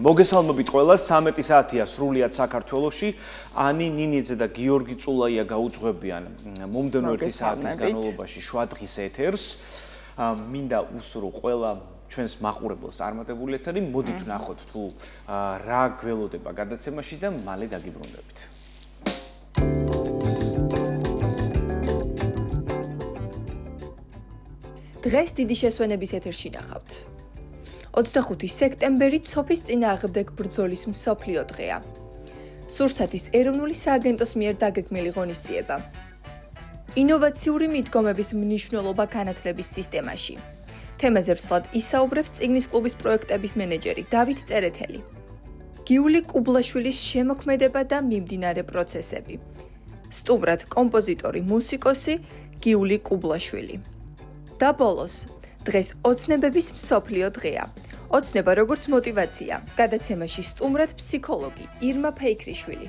მოგესალმებით ყველას, 13 საათია სრულიად საქართველოში. ანი ნინიძე და გიორგი წულაია გაუძღვებიან მომდევნო 1 საათის განმავლობაში შვადღის ეთერს. მინდა უსურო ყველა ჩვენს მაყურებელს წარმატებული ეთერი. მოდით ვნახოთ თუ რა გველოდება გადაცემაში და მალე დაგიბრუნდებით. დღეს დიდი შესვენების ეთერში ნახავთ. 25 სექტემბერი ცოფის წინააღმდეგ ბრძოლის მსოფლიო დღეა. სურსათის ეროვნული სააგენტოს მიერ დაგეგმილი ღონისძიება. ინოვაციური მიდგომების მნიშვნელობა განათლების სისტემაში. თემაზე ვრცლად ისაუბრებს წიგნის კლუბის პროექტების მენეჯერი დავით წერეთელი. გიული კუბლაშვილის შემოქმედება და მიმდინარე პროცესები. სტუმრად კომპოზიტორი, მუსიკოსი გიული კუბლაშვილი. და ბოლოს, დღეს ოცნებების მსოფლიო დღეა. ოცნება როგორც мотиваცია. გადაცემაში სტუმრად ფსიქოლოგი ირმა ფეიქრიშვილი.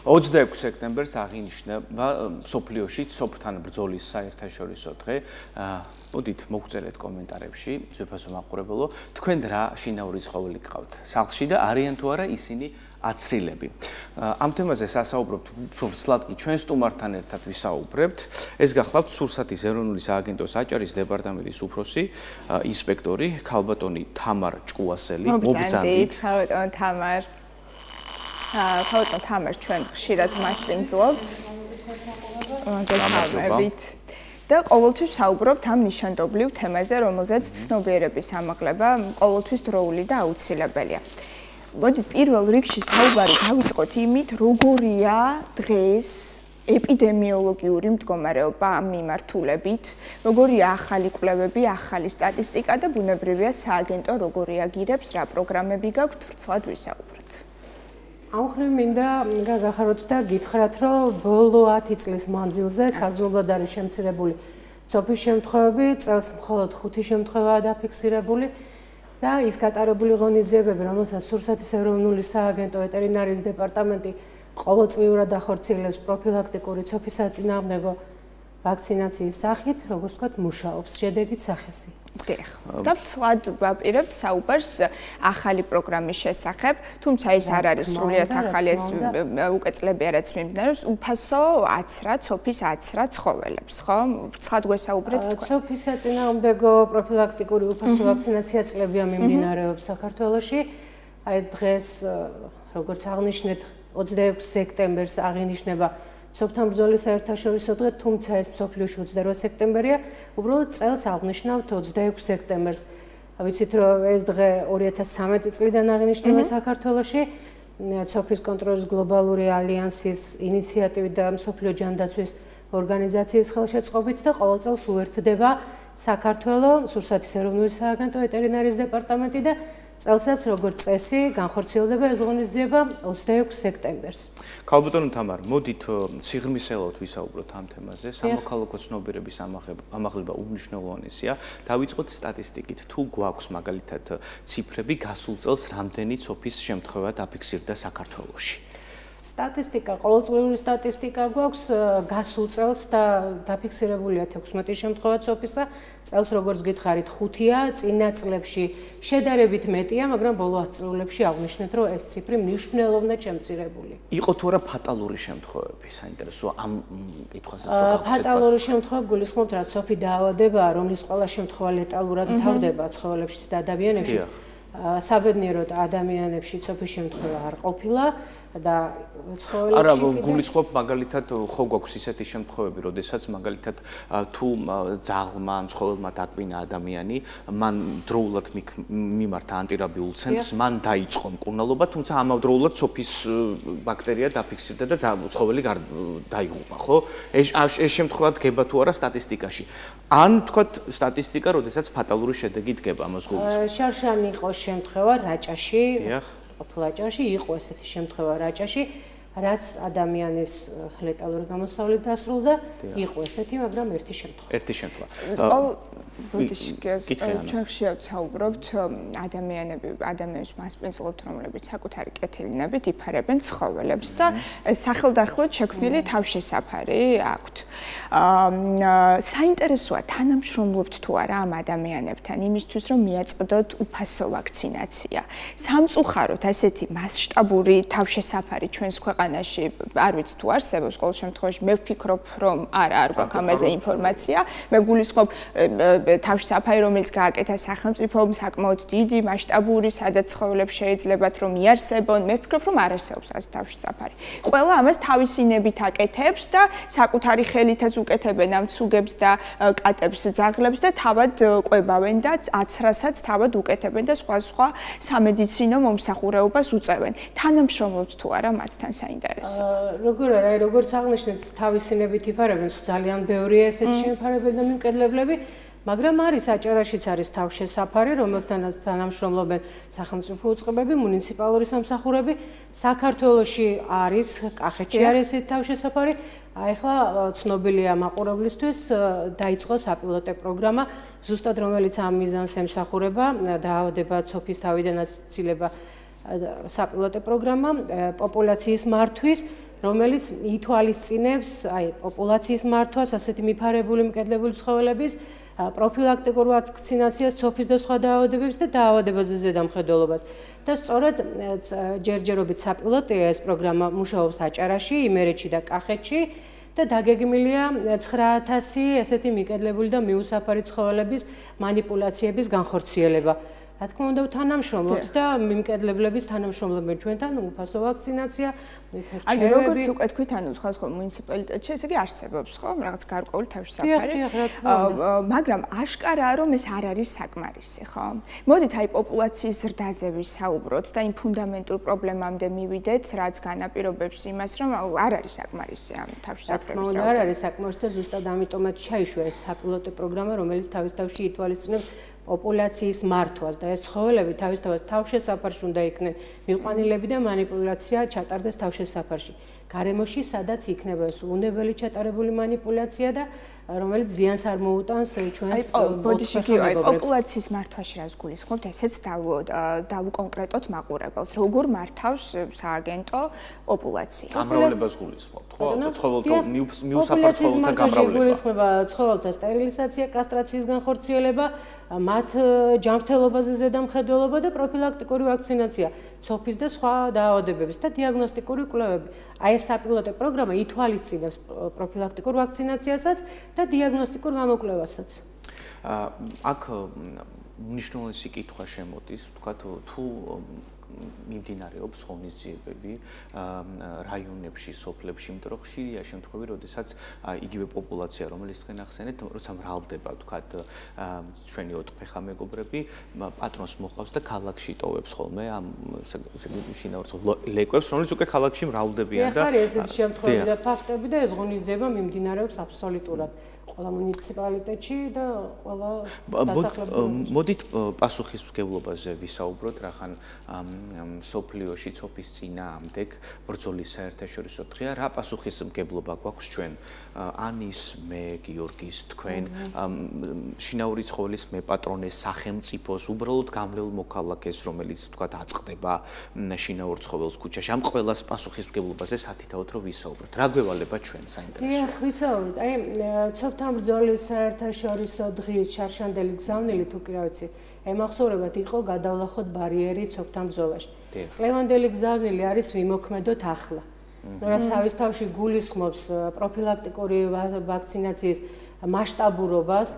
...26 სექტემბერს აღინიშნება მსოფლიოში ცოფთან ბრძოლის საერთაშორისო დღე. მოდით მოგწერეთ კომენტარებში, ზეფასო მაყურებელო, თქვენ რა შინაური ცხოველი გყავთ სახლში და არიან თუ არა ისინი აცრილები. ამ თემაზე სასაუბრობთ უფრო ჩვენ სტუმართან ერთად ვისაუბრებთ. ეს გახლავთ სურსათის ეროვნული სააგენტოს აჭარის დეპარტამენტის უფროსი, ინსპექტორი ქალბატონი თამარ ჭკუასელი. მოგბრძანდით, ქალბატონ თამარ. ქალბატონ თამარ ჩვენ ხშირად მასპინძლობთ. მოგესალმებით. და ყოველთვის საუბრობთ ამ ნიშანდობლივ თემაზე, რომელზეც ცნობიერების ამაღლება ყოველთვის დროული და აუცილებელია. მოდით პირველ რიგში საუბარი დავიწყოთ იმით, როგორია დღეს ეპიდემიოლოგიური მდგომარეობა ამ მიმართულებით, როგორია ახალი კვლევები, ახალი სტატისტიკა და ბუნებრივია სააგენტო როგორ რეაგირებს, რა პროგრამები გაქვთ, ვრცლად ვისაუბროთ. ამ ხრივ მინდა გაგახაროთ და გითხრათ, რომ ბოლო 10 წლის მანძილზე საგრძნობლად არის შემცირებული ცოფის შემთხვევები, წელს მხოლოდ 5 შემთხვევაა დაფიქსირებული და ის გატარებული ღონისძიებები, რომელსაც სურსათის ეროვნული სააგენტო ვეტერინარიის დეპარტამენტი ყოველწლიურად ახორციელებს პროფილაქტიკური ცოფის საწინააღმდეგო ვაქცინაციის სახით, როგორც ვთქვათ, მუშაობს, შედეგით სახესი. დიახ. და ვცლად ვაპირებთ საუბარს ახალი პროგრამის შესახებ, თუმცა ეს არ არის სრულიად ახალი, ეს უკვე წლები რაც მიმდინარეობს, უფასო აცრა, ცოფის აცრა ცხოველებს, ხო? ვცლად გვესაუბრეთ თქვენ. ცოფის საწინააღმდეგო პროფილაქტიკური უფასო ვაქცინაცია წლებია მიმდინარეობს საქართველოში. აი დღეს, როგორც აღნიშნეთ, 26 სექტემბერს აღინიშნება ცოფთან ბრძოლის საერთაშორისო დღე, თუმცა ეს მსოფლიოში 28 სექტემბერია, უბრალოდ წელს აღნიშნავთ 26 სექტემბერს. ვიცით, რომ ეს დღე 2013 წლიდან აღინიშნება საქართველოში, ცოფის კონტროლის გლობალური ალიანსის ინიციატივით და მსოფლიო ჯანდაცვის ორგანიზაციის ხელშეწყობით და ყოველ წელს უერთდება საქართველოს სურსათის ეროვნული სააგენტო ვეტერინარიის დეპარტამენტი და წელსაც როგორც წესი განხორციელდება ეს ღონისძიება 26 სექტემბერს. ქალბატონო თამარ, მოდით სიღრმისეულად ვისაუბროთ ამ თემაზე. სამოქალაქო ცნობიერების ამაღლება უმნიშვნელოვანესია. დავიწყოთ სტატისტიკით. თუ გვაქვს მაგალითად ციფრები, გასულ წელს რამდენი ცოფის შემთხვევა დაფიქსირდა საქართველოში? სტატისტიკა, ყოველწლიური სტატისტიკა გვაქვს გასულ წელს და დაფიქსირებულია 16 შემთხვევა ცოფისა. წელს როგორც გითხარით 5-ია, წინა წლებში შედარებით მეტია, მაგრამ ბოლო 10 წლებში აღნიშნეთ, რომ ეს ციფრი მნიშვნელოვნად შემცირებული. იყო თუ არა ფატალური შემთხვევები, საინტერესოა ამ კითხვასაც რო გავხსენებთ. ფატალური შემთხვევა გულისხმობთ, რა ცოფი დაავადებაა, რომლის ყველა შემთხვევა ლეტალურად მთავრდება ცხოველებში და ადამიანებში. საბედნიეროდ ადამიანებში ცოფის შემთხვევა არ ყოფილა და ცხოველებში არა გულისხმობ მაგალითად ხო გვაქვს ისეთი შემთხვევები, როდესაც მაგალითად თუ ძაღლმა ან ცხოველმა დატვინა ადამიანი, მან დროულად მიმართა ანტირაბიულ ცენტრს, მან დაიწყო მკურნალობა, თუმცა ამავდროულად ცოფის ბაქტერია დაფიქსირდა და ცხოველი დაიღუპა, ხო? ეს შემთხვევა დგება თუ არა სტატისტიკაში. ან თქვათ სტატისტიკა, როდესაც ფატალური შედეგი დგება ამას გულისხმობ. შარშანი იყო შემთხვევა რაჭაში, ყოფილაჭაში იყო ესეთი შემთხვევა რაჭაში, რაც ადამიანის ლეტალური გამოსავლით დასრულდა, იყო ესეთი, მაგრამ ერთი შემთხვევა. ერთი შემთხვევა. ჩვენ ხშირად საუბრობთ ადამიანების მასპინძლობთ, რომლებიც საკუთარი კეთილინებით იფარებენ ცხოველებს და სახელდახლოდ შექმნილი თავშესაფარი აქვთ. საინტერესოა თანამშრომლობთ თუ არა ამ ადამიანებთან იმისთვის, რომ მიაწყდოთ უფასო ვაქცინაცია. სამწუხაროდ ასეთი მასშტაბური თავშესაფარი ჩვენს ქვეყანაში არ ვიცი თუ არსებობს, ყოველ შემთხვევაში მე ვფიქრობ, რომ არ გვაქვს ამაზე ინფორმაცია. მე გულისხმობ თავშესაფარი, რომელიც გააკეთა სახელმწიფომ, საკმაოდ დიდი, მასშტაბური, სადაც ცხოველებს შეიძლებათ რომ იარსებონ, მე ვფიქრობ, რომ არ არსებობს ასეთი თავშესაფარი. ყველა ამას თავისი ნებით აკეთებს და საკუთარი ხელითაც უკეთებენ ამ ცუგებს და კატებს, ძაღლებს და თავად ყვებავენ და აცრასაც თავად უკეთებენ და სხვა სამედიცინო მომსახურეობას უწევენ. თანამშრომლობთ თუ არა მათთან საინტერესო. როგორ არა, როგორც აღნიშნეთ, თავისი ნებით იფარებენ, ძალიან ბევრია ესეთი შემოფარებელი და მიმკედლებლები, მაგრამ არის აჭარაშიც არის თავშესაფარი, რომელთანაც თანამშრომლობენ სახელმწიფო უწყებები, მუნიციპალური სამსახურები. საქართველოში არის, კახეთში არის ესეთი თავშესაფარი. ახლა ცნობილია მაყურებლისთვის დაიწყო საპილოტო პროგრამა, ზუსტად რომელიც ამ მიზანს ემსახურება, დაავადება ცოფის თავიდანაც ცილება საპილოტო პროგრამა პოპულაციის მართვის, რომელიც ითვალისწინებს პოპულაციის მართვას, ასეთი მიფარებული მკედლებული ცხოველების პროფილაქტიკურ ვაქცინაციას ცოფის და სხვა დაავადებებს და დაავადებაზე ზედამხედველობას. და სწორედ ჯერჯერობით საპილოტოა ეს პროგრამა მუშაობს აჭარაში, იმერეთში და კახეთში და დაგეგმილია 9000 ესეთი მიკედლებული და მიუსაფარი ცხოველების მანიპულაციების განხორციელება. რა თქმა უნდა, თანამშრომლობთ და მიმკედლებლების თანამშრომლობენ ჩვენთან უფასო ვაქცინაცია, ანუ როგორც უკვე თქვით, ანუ სხვა მუნიციპალიტეტში ესე იგი არსებობს, ხო, რაღაც გარკვეული თავშესაფარი. მაგრამ აშკარაა, რომ ეს არ არის საკმარისი, ხო? მოდით აი პოპულაციის ზრდაზე ვისაუბროთ და იმ ფუნდამენტურ პრობლემამდე მივიდეთ, რაც განაპირობებს იმას, რომ არ არის საკმარისი ამ თავშესაფრების. არ არის საკმარისი და ზუსტად ამიტომაც ჩაიშვა ეს საპილოტო პროგრამა, რომელიც თავის თავში ითვალისწინებს პოპულაციის მართვას და ეს ცხოველები თავისთავად თავშესაფარში უნდა იქნენ მიყვანილები და მანიპულაცია ჩატარდეს თავშესაფარში. გარემოში სადაც იქნება ეს უნებელი ჩატარებული მანიპულაცია და რომელიც ზიანს არ მოუტანს ჩვენს პოპულაციის მართვაში რას გულისხმობთ, ესეც დავუკონკრეტოთ მაყურებელს. როგორ მართავს სააგენტო პოპულაციას? გამრავლებას გულისხმობთ, ხო? ცხოველთა მიუსაფარ ცხოველთა გამრავლება. გულისხმობა ცხოველთა სტერილიზაცია, კასტრაციის განხორციელება, მათ ჯანმრთელობაზე ზედამხედველობა და პროფილაქტიკური ვაქცინაცია ცოფის და სხვა დაავადებების და დიაგნოსტიკური კვლევები. აი ეს საპილოტო პროგრამა ითვალისწინებს პროფილაქტიკურ ვაქცინაციასაც და დიაგნოსტიკურ გამოკვლევასაც. აქ მნიშვნელოვანი კითხვა შემოდის, თქვა თუ მიმდინარეობს ღონისძიებები რაიონებში, სოფლებში, იმიტომ რომ ხშირია შემთხვევები, როდესაც იგივე პოპულაცია, რომელიც თქვენ ახსენეთ, როცა მრავლდება, თქვა ჩვენი ოთხფეხა მეგობრები, პატრონს მოყავს და ქალაქში ტოვებს ხოლმე ამ შინაურს ლეკვებს, რომელიც უკვე ქალაქში მრავლდებიან და არის ესეთი შემთხვევები და ფაქტები და ეს ღონისძიება მიმდინარეობს აბსოლუტურად ყველა მუნიციპალიტეტში და ყველა დასახლებაში. მოდით პასუხისმგებლობაზე ვისაუბროთ, რახან სოფლიოში ცოფის წინააღმდეგ ბრძოლის საერთაშორისო დღეა, რა პასუხისმგებლობა გვაქვს ჩვენ ანის, მე, გიორგის, თქვენ, შინაური ცხოველის მეპატრონეს, სახელმწიფოს, უბრალოდ გამლეულ მოქალაქეს, რომელიც თქვათ აწყდება შინაურ ცხოველს ქუჩაში. ამ ყველას პასუხისმგებლობაზე სათითაოდ რომ ვისაუბროთ. რა გვევალება ჩვენ საინტერესოა? ვისაუბროთ. აი ცოფთან ბრძოლის საერთაშორისო დღის შარშანდელი გზავნილი თუ კი რა ვიცი, ემახსოვრებათ იყო გადავლახოთ ბარიერი ცოფთან ბრძოლაში. წლევანდელი გზავნილი არის ვიმოქმედოთ ახლა. რაც თავის თავში გულისხმობს პროფილაქტიკური ვაქცინაციის მასშტაბურობას,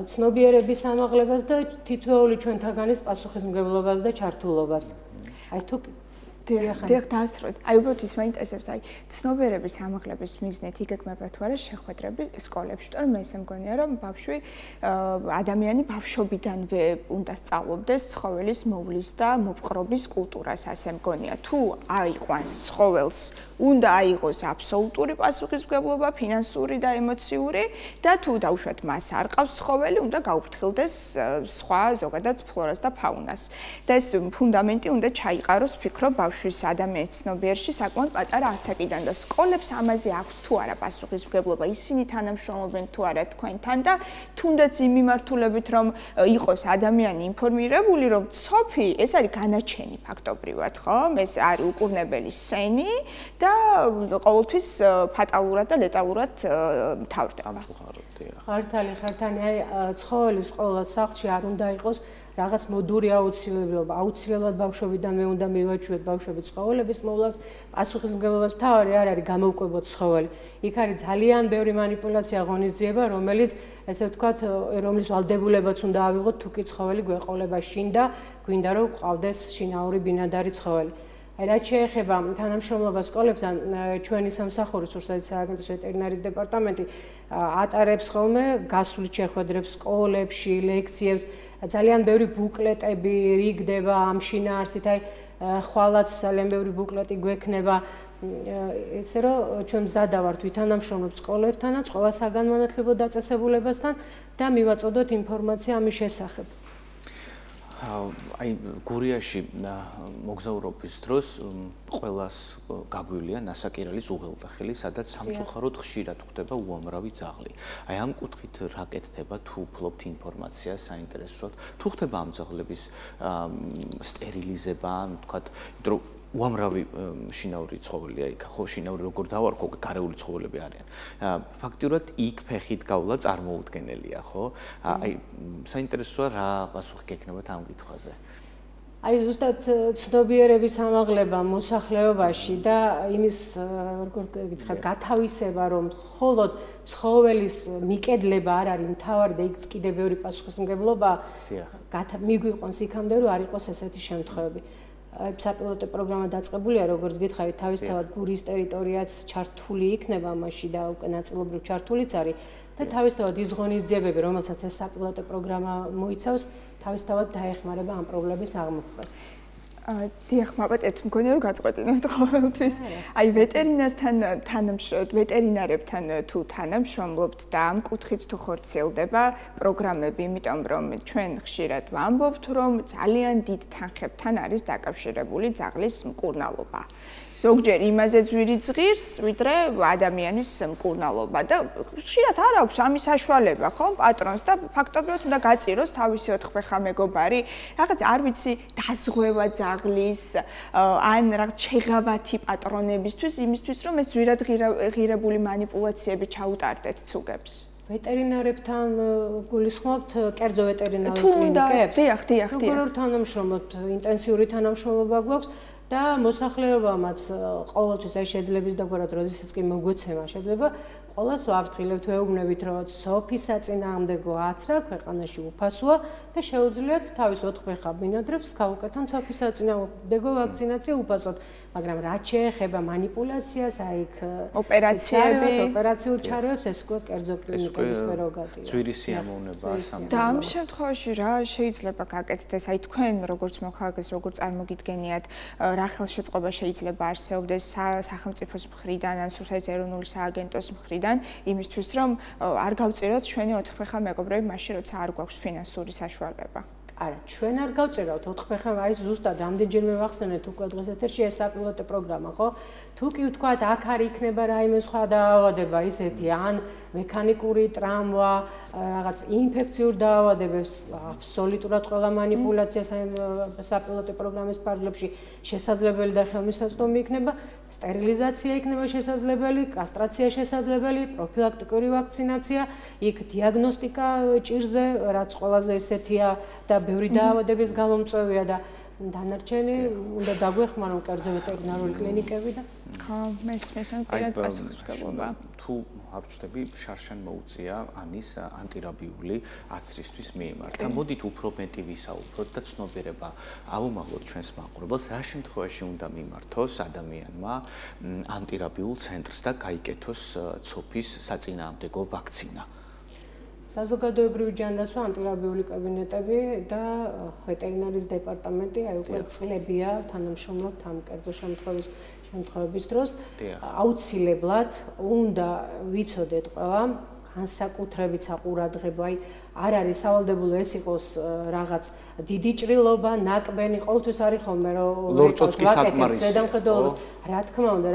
ცნობიერების ამაღლებას და თითოეული ჩვენთაგანის პასუხისმგებლობას და ჩართულობას. აი თუ დიახ, დაასრულეთ. აი უბრალოდ ის მაინტერესებს, აი ცნობიერების ამაღლების მიზნით იგეგმება თუ არა შეხვედრები სკოლებში, იმიტომ რომ მე ესე მგონია, რომ ბავშვი ადამიანი ბავშვობიდანვე უნდა სწავლობდეს ცხოველის მოვლის და მოპყრობის კულტურას, ასე მგონია. თუ აიყვანს ცხოველს, უნდა აიღოს აბსოლუტური პასუხისმგებლობა, ფინანსური და ემოციური და თუ დაუშვათ მას არ ყავს ცხოველი, უნდა გაუფრთხილდეს სხვა ზოგადად ფლორას და ფაუნას. და ეს ფუნდამენტი უნდა ჩაიყაროს, ვფიქრობ, ბავშვის ადამიანის ცნობიერში საკმაოდ პატარა ასაკიდან და სკოლებს ამაზე აქვს თუ არა პასუხისმგებლობა, ისინი თანამშრომლობენ თუ არა თქვენთან და თუნდაც იმ მიმართულებით რომ იყოს ადამიანი ინფორმირებული, რომ ცოფი ეს არის განაჩენი ფაქტობრივად, ხო? ეს არის უკურნებელი სენი და ყოველთვის ფატალურად და ლეტალურად მთავრდება. ხართალი, აი ცხოველის ყოლა სახლში არ უნდა იყოს რაღაც მოდური აუცილებლობა, აუცილებლად ბავშვებიდანვე უნდა მივაჩვიოთ ბავშვები ცხოველების მოვლას, პასუხისმგებლობას მთავარი არ არის გამოვკვებოთ ცხოველი. იქ არის ძალიან ბევრი манипуляცია, ღონისძიება, რომელიც ესე ვთქვათ, რომლის ვალდებულებაც უნდა ავიღოთ, თუ კი ცხოველი გვეყოლება შინ და გვინდა რომ ყავდეს შინაური ბინადარი ცხოველი. აი რაც შეეხება თანამშრომლობას სკოლებთან, ჩვენი სამსახური სურსათის სააგენტოს ვეტერინარის დეპარტამენტი ატარებს ხოლმე გასული შეხვედრებს სკოლებში, ლექციებს, ძალიან ბევრი ბუკლეტები რიგდება ამ შინაარსით, აი ხვალაც ძალიან ბევრი ბუკლეტი გვექნება, ესე რომ ჩვენ მზადა ვართ ვითანამშრომლობთ სკოლებთანაც, ყველა საგანმანათლებლო დაწესებულებასთან და მივაწოდოთ ინფორმაცია ამის შესახებ. აი გურიაში მოგზაურობის დროს ყველას გაგვილია ნასაკირალის უღელტეხილი, სადაც სამწუხაროდ ხშირად ხდება უამრავი ძაღლი. აი ამ კუთხით რა კეთდება თუ ფლობთ ინფორმაციას საინტერესოდ, თუ ხდება ამ ძაღლების სტერილიზება, თქვათ, იმიტომ რომ უამრავი შინაური ცხოველია იქ, ხო, შინაური როგორ დავარქვა, გარეული ცხოველები არიან. ფაქტიურად იქ ფეხით გავლა წარმოუდგენელია, ხო? აი საინტერესოა რა პასუხი გექნებათ ამ კითხვაზე. აი ზუსტად ცნობიერების ამაღლება მოსახლეობაში და იმის როგორ გითხრათ, გათავისება, რომ მხოლოდ ცხოველის მიკედლება არ არის მთავარი და იქ კიდე ბევრი პასუხისმგებლობა მიგვიყვანს იქამდე, რომ არ იყოს ესეთი შემთხვევები. საპილოტო პროგრამა დაწყებულია, როგორც გითხარით, თავისთავად გურის ტერიტორიაც ჩართული იქნება მასში და უკვე ნაწილობრივ ჩართულიც არის და თავისთავად ის ღონისძიებები, რომელსაც ეს საპილოტო პროგრამა მოიცავს, თავისთავად დაეხმარება ამ პრობლემის აღმოფხვას. დიახ, მაბატეთ, მგონია რომ გაწყვეტინებთ ყოველთვის. აი ვეტერინარებთან თუ თანამშრომლობთ და ამ კუთხით თუ ხორციელდება პროგრამები, იმიტომ რომ ჩვენ ხშირად ვამბობთ, რომ ძალიან დიდ თანხებთან არის დაკავშირებული ძაღლის მკურნალობა. ზოგჯერ იმაზე ძვირი ძღირს, ვიდრე ადამიანის მკურნალობა და ხშირად არ აქვს ამის საშუალება, ხო, პატრონს და ფაქტობრივად უნდა გაწიროს თავისი 4 ფეხა მეგობარი, რაღაც არ ვიცი, დაზღვევა ძაღლის, ან რაღაც შეღავათი პატრონებისთვის, იმისთვის, რომ ეს ძვირად ღირებული манипуляციები ჩაუტარდეთ ცუგებს. ვეტერინარებთან გულისხმობთ კერძო ვეტერინარულ კლინიკებს? დიახ. როგორ თანამშრომლობთ, ინტენსიური თანამშრომლობა გვაქვს და მოსახლეობამაც ყოველთვის აი შეძლების დაგვარად, როდესაც კი მოგვეცემა შეძლება, ყველას ვაფრთხილებთ, ვეუბნებით, რომ სოფის საწინააღმდეგო აცრა ქვეყანაში უფასოა და შეუძლიათ თავის 4 ფეხა ბინადრებს გავუკეთონ სოფის საწინააღმდეგო ვაქცინაცია უფასოდ, მაგრამ რაც შეეხება манипуляციას, აი იქ ოპერაციულ ჩარეებს, ეს უკვე კერძო კლინიკების პრეროგატივია. ძვირი სიამოვნება სამწუხაროდ. და ამ შემთხვევაში რა შეიძლება გაკეთდეს? აი თქვენ როგორც მოქალაქეს, როგორც წარმოგიდგენიათ, რა ხელშეწყობა შეიძლება არსებობდეს სახელმწიფოს მხრიდან ან სურსათის ეროვნული სააგენტოს მხრიდან იმისთვის, რომ არ გავწიროთ ჩვენი 4 ფეხა მეგობრები მაშინ, როცა არ გვაქვს ფინანსური საშუალება. არა, ჩვენ არ გავწერავთ 4 ფეხა, აი ზუსტად რამდენჯერმე ვახსენეთ უკვე დღეს ეთერში ეს საპილოტო პროგრამა, ხო? თუ კი ვთქვათ, აქ არ იქნება რაიმე სხვა დაავადება, ისეთი ან მექანიკური ტრამვა, რაღაც ინფექციურ დაავადებებს, აბსოლუტურად ყველა манипуляცია საპილოტო პროგრამის ფარგლებში შესაძლებელი და ხელმისაწვდომი იქნება, სტერილიზაცია იქნება შესაძლებელი, კასტრაცია შესაძლებელი, პროფილაქტიკური ვაქცინაცია, იქ დიაგნოსტიკა ჭირზე, რაც ყველაზე ესეთია და ბევრი დაავადების გამომწვევია და დანარჩენი უნდა დაგვეხმარონ კერძო ვეტერინარული კლინიკები და ხო, მესმის ან პირად პასუხისმგებლობა. თუ არ ვჩნდები, შარშან მოუწია ანის ანტირაბიული აცრისთვის მიემართა. მოდით უფრო მეტი ვისაუბროთ და ცნობიერება ავუმაღლოთ ჩვენს მაყურებელს, რა შემთხვევაში უნდა მიმართოს ადამიანმა ანტირაბიულ ცენტრს და გაიკეთოს ცოფის საწინააღმდეგო ვაქცინა. საზოგადოებრივი ჯანდაცვა, ანტირაბიული კაბინეტები და ვეტერინარის დეპარტამენტი აი უკვე წლებია თანამშრომლობთ ამ კერძო შემთხვევების დროს. აუცილებლად უნდა ვიცოდეთ ყველა განსაკუთრებით საყურადღებო, აი არ არის სავალდებულო ეს იყოს რაღაც დიდი ჭრილობა, ნაკბენი, ყოველთვის არის ხოლმე რომ ლორწოцკი საკმარისია. ზედამხედველობას, რა თქმა უნდა,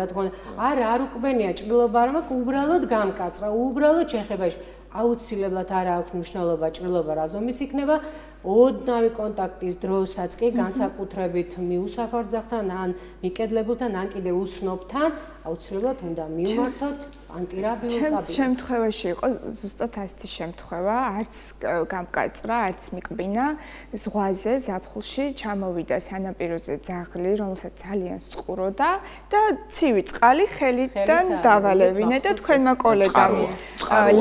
არ უკბენია ჭრილობა, არამედ უბრალოდ გამკაცრა, უბრალოდ შეხებაში. აუცილებლად არ აქვს მნიშვნელობა ჭრილობა რა ზომის იქნება, ოდნავი კონტაქტის დროსაც კი განსაკუთრებით მიუსახარ ძაღლთან, ან მიკედლებულთან, ან კიდე უცნობთან, აუცილებლად უნდა მივმართოთ ანტირაბიულ კაბინეტს. შემთხვევაში იყო ზუსტად ასეთი შემთხვევა, არც გამკაცრა, არც მიკბინა, ზღვაზე, ზაფხულში ჩამოვიდა სანაპიროზე ძაღლი, რომელსაც ძალიან წყუროდა და ცივი წყალი ხელიდან დავალევინა და თქვენმა კოლეგამ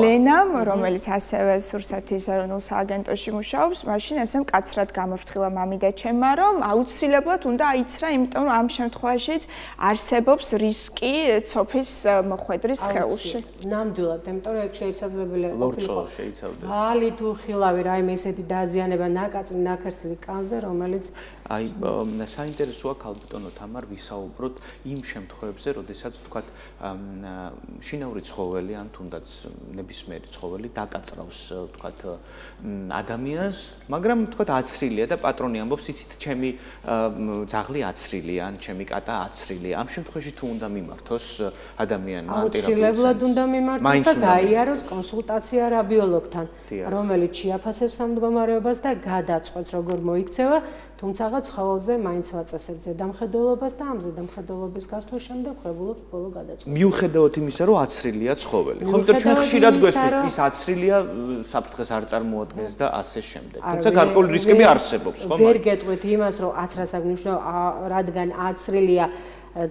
ლენამ, რომელიც ასევე სურსათის ეროვნულ სააგენტოში მუშაობს, მაშინ ასე მკაცრად გამოფრთხილა მამიდა ჩემმა, რომ აუცილებლად უნდა აიცრა, იმიტომ რომ ამ შემთხვევაშიც არსებობს რისკი ცოფის მოხვედრის სხეულში. ნამდვილად, იმიტომ რომ ეგ შესაძლებელია ლორწო შეიძლება. ალი თუ ხილავი რაიმე ესეთი დაზიანება ნაკაწრი ნაქერსლი კანზე, რომელიც აი საინტერესოა ქალბატონო თამარ ვისაუბროთ იმ შემთხვევებზე, როდესაც თქვათ შინაური ცხოველი ან თუნდაც ნებისმიერი ცხოველი დაკაწრავს თქვათ ადამიანს, მაგრამ თქვათ აცრილია და პატრონი ამბობს, იცით, ჩემი ძაღლი აცრილია ან ჩემი კატა აცრილია. ამ შემთხვევაში თუ უნდა მიმართოს ადამიანმა აუცილებლად უნდა მიმართოს და გაიაროს კონსულტაცია რაბიოლოგთან, რომელიც შეაფასებს ამ მდგომარეობას და გადაწყვეტს როგორ მოიქცევა, თუმცა ცხოველზე მაინც ვაწესებთ ზედამხედველობას და ამ ზედამხედველობის გასვლის შემდეგ ვხებულობთ ბოლო გადაწყვეტას. მიუხედავად იმისა, რომ აცრილია ცხოველი. ხო, იმიტომ ჩვენ ხშირად გვესმით, ის აცრილია, საფრთხეს არ წარმოადგენს და ასე შემდეგ. თუმცა გარკვეული რისკები არსებობს, ხო? ვერ გეტყვით იმას, რომ აცრას აღნიშნავს, რადგან აცრილია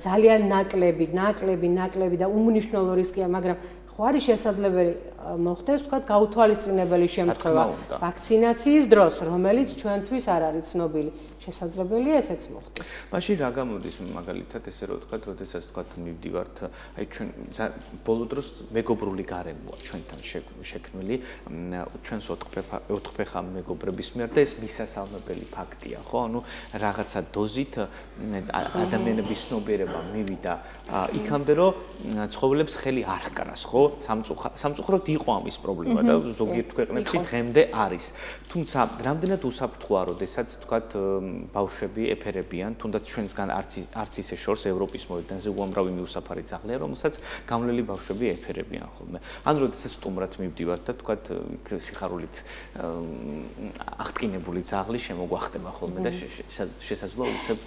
ძალიან ნაკლები და უმნიშვნელო რისკია, მაგრამ ხო არის შესაძლებელი მოხდეს, თქვა, გაუთვალისწინებელი შემთხვევა ვაქცინაციის დროს, რომელიც ჩვენთვის არ არის ცნობილი. შესაძლებელია ესეც მოხდეს. მაშინ რა გამოდის მაგალითად ესე რომ თქვა, როდესაც თქვა მივდივართ, აი ჩვენ ბოლო დროს მეგობრული გარემოა ჩვენთან შექმნილი, ჩვენს ოთხფეხა მეგობრების მიერ და ეს მისასალმებელი ფაქტია, ხო? ანუ რაღაცა დოზით ადამიანების ცნობიერება მივიდა იქამდე, რომ ცხოველებს ხელი არ ჰკრას, ხო? სამწუხაროდ იყო ამის პრობლემა და ზოგიერთ ქვეყნებში დღემდე არის. თუმცა რამდენად უსაფრთხოა, როდესაც თქვა ბავშვები ეფერებიან, თუნდაც ჩვენსგან არც ისე შორს ევროპის მოედანზე უამრავი მიუსაფარი ძაღლია, რომელსაც გამლელი ბავშვები ეფერებიან ხოლმე. ან როდესაც სტუმრად მივდივართ და თქვა სიხარულით აღტკინებული ძაღლი შემოგვახტება ხოლმე და შესაძლოა უცებ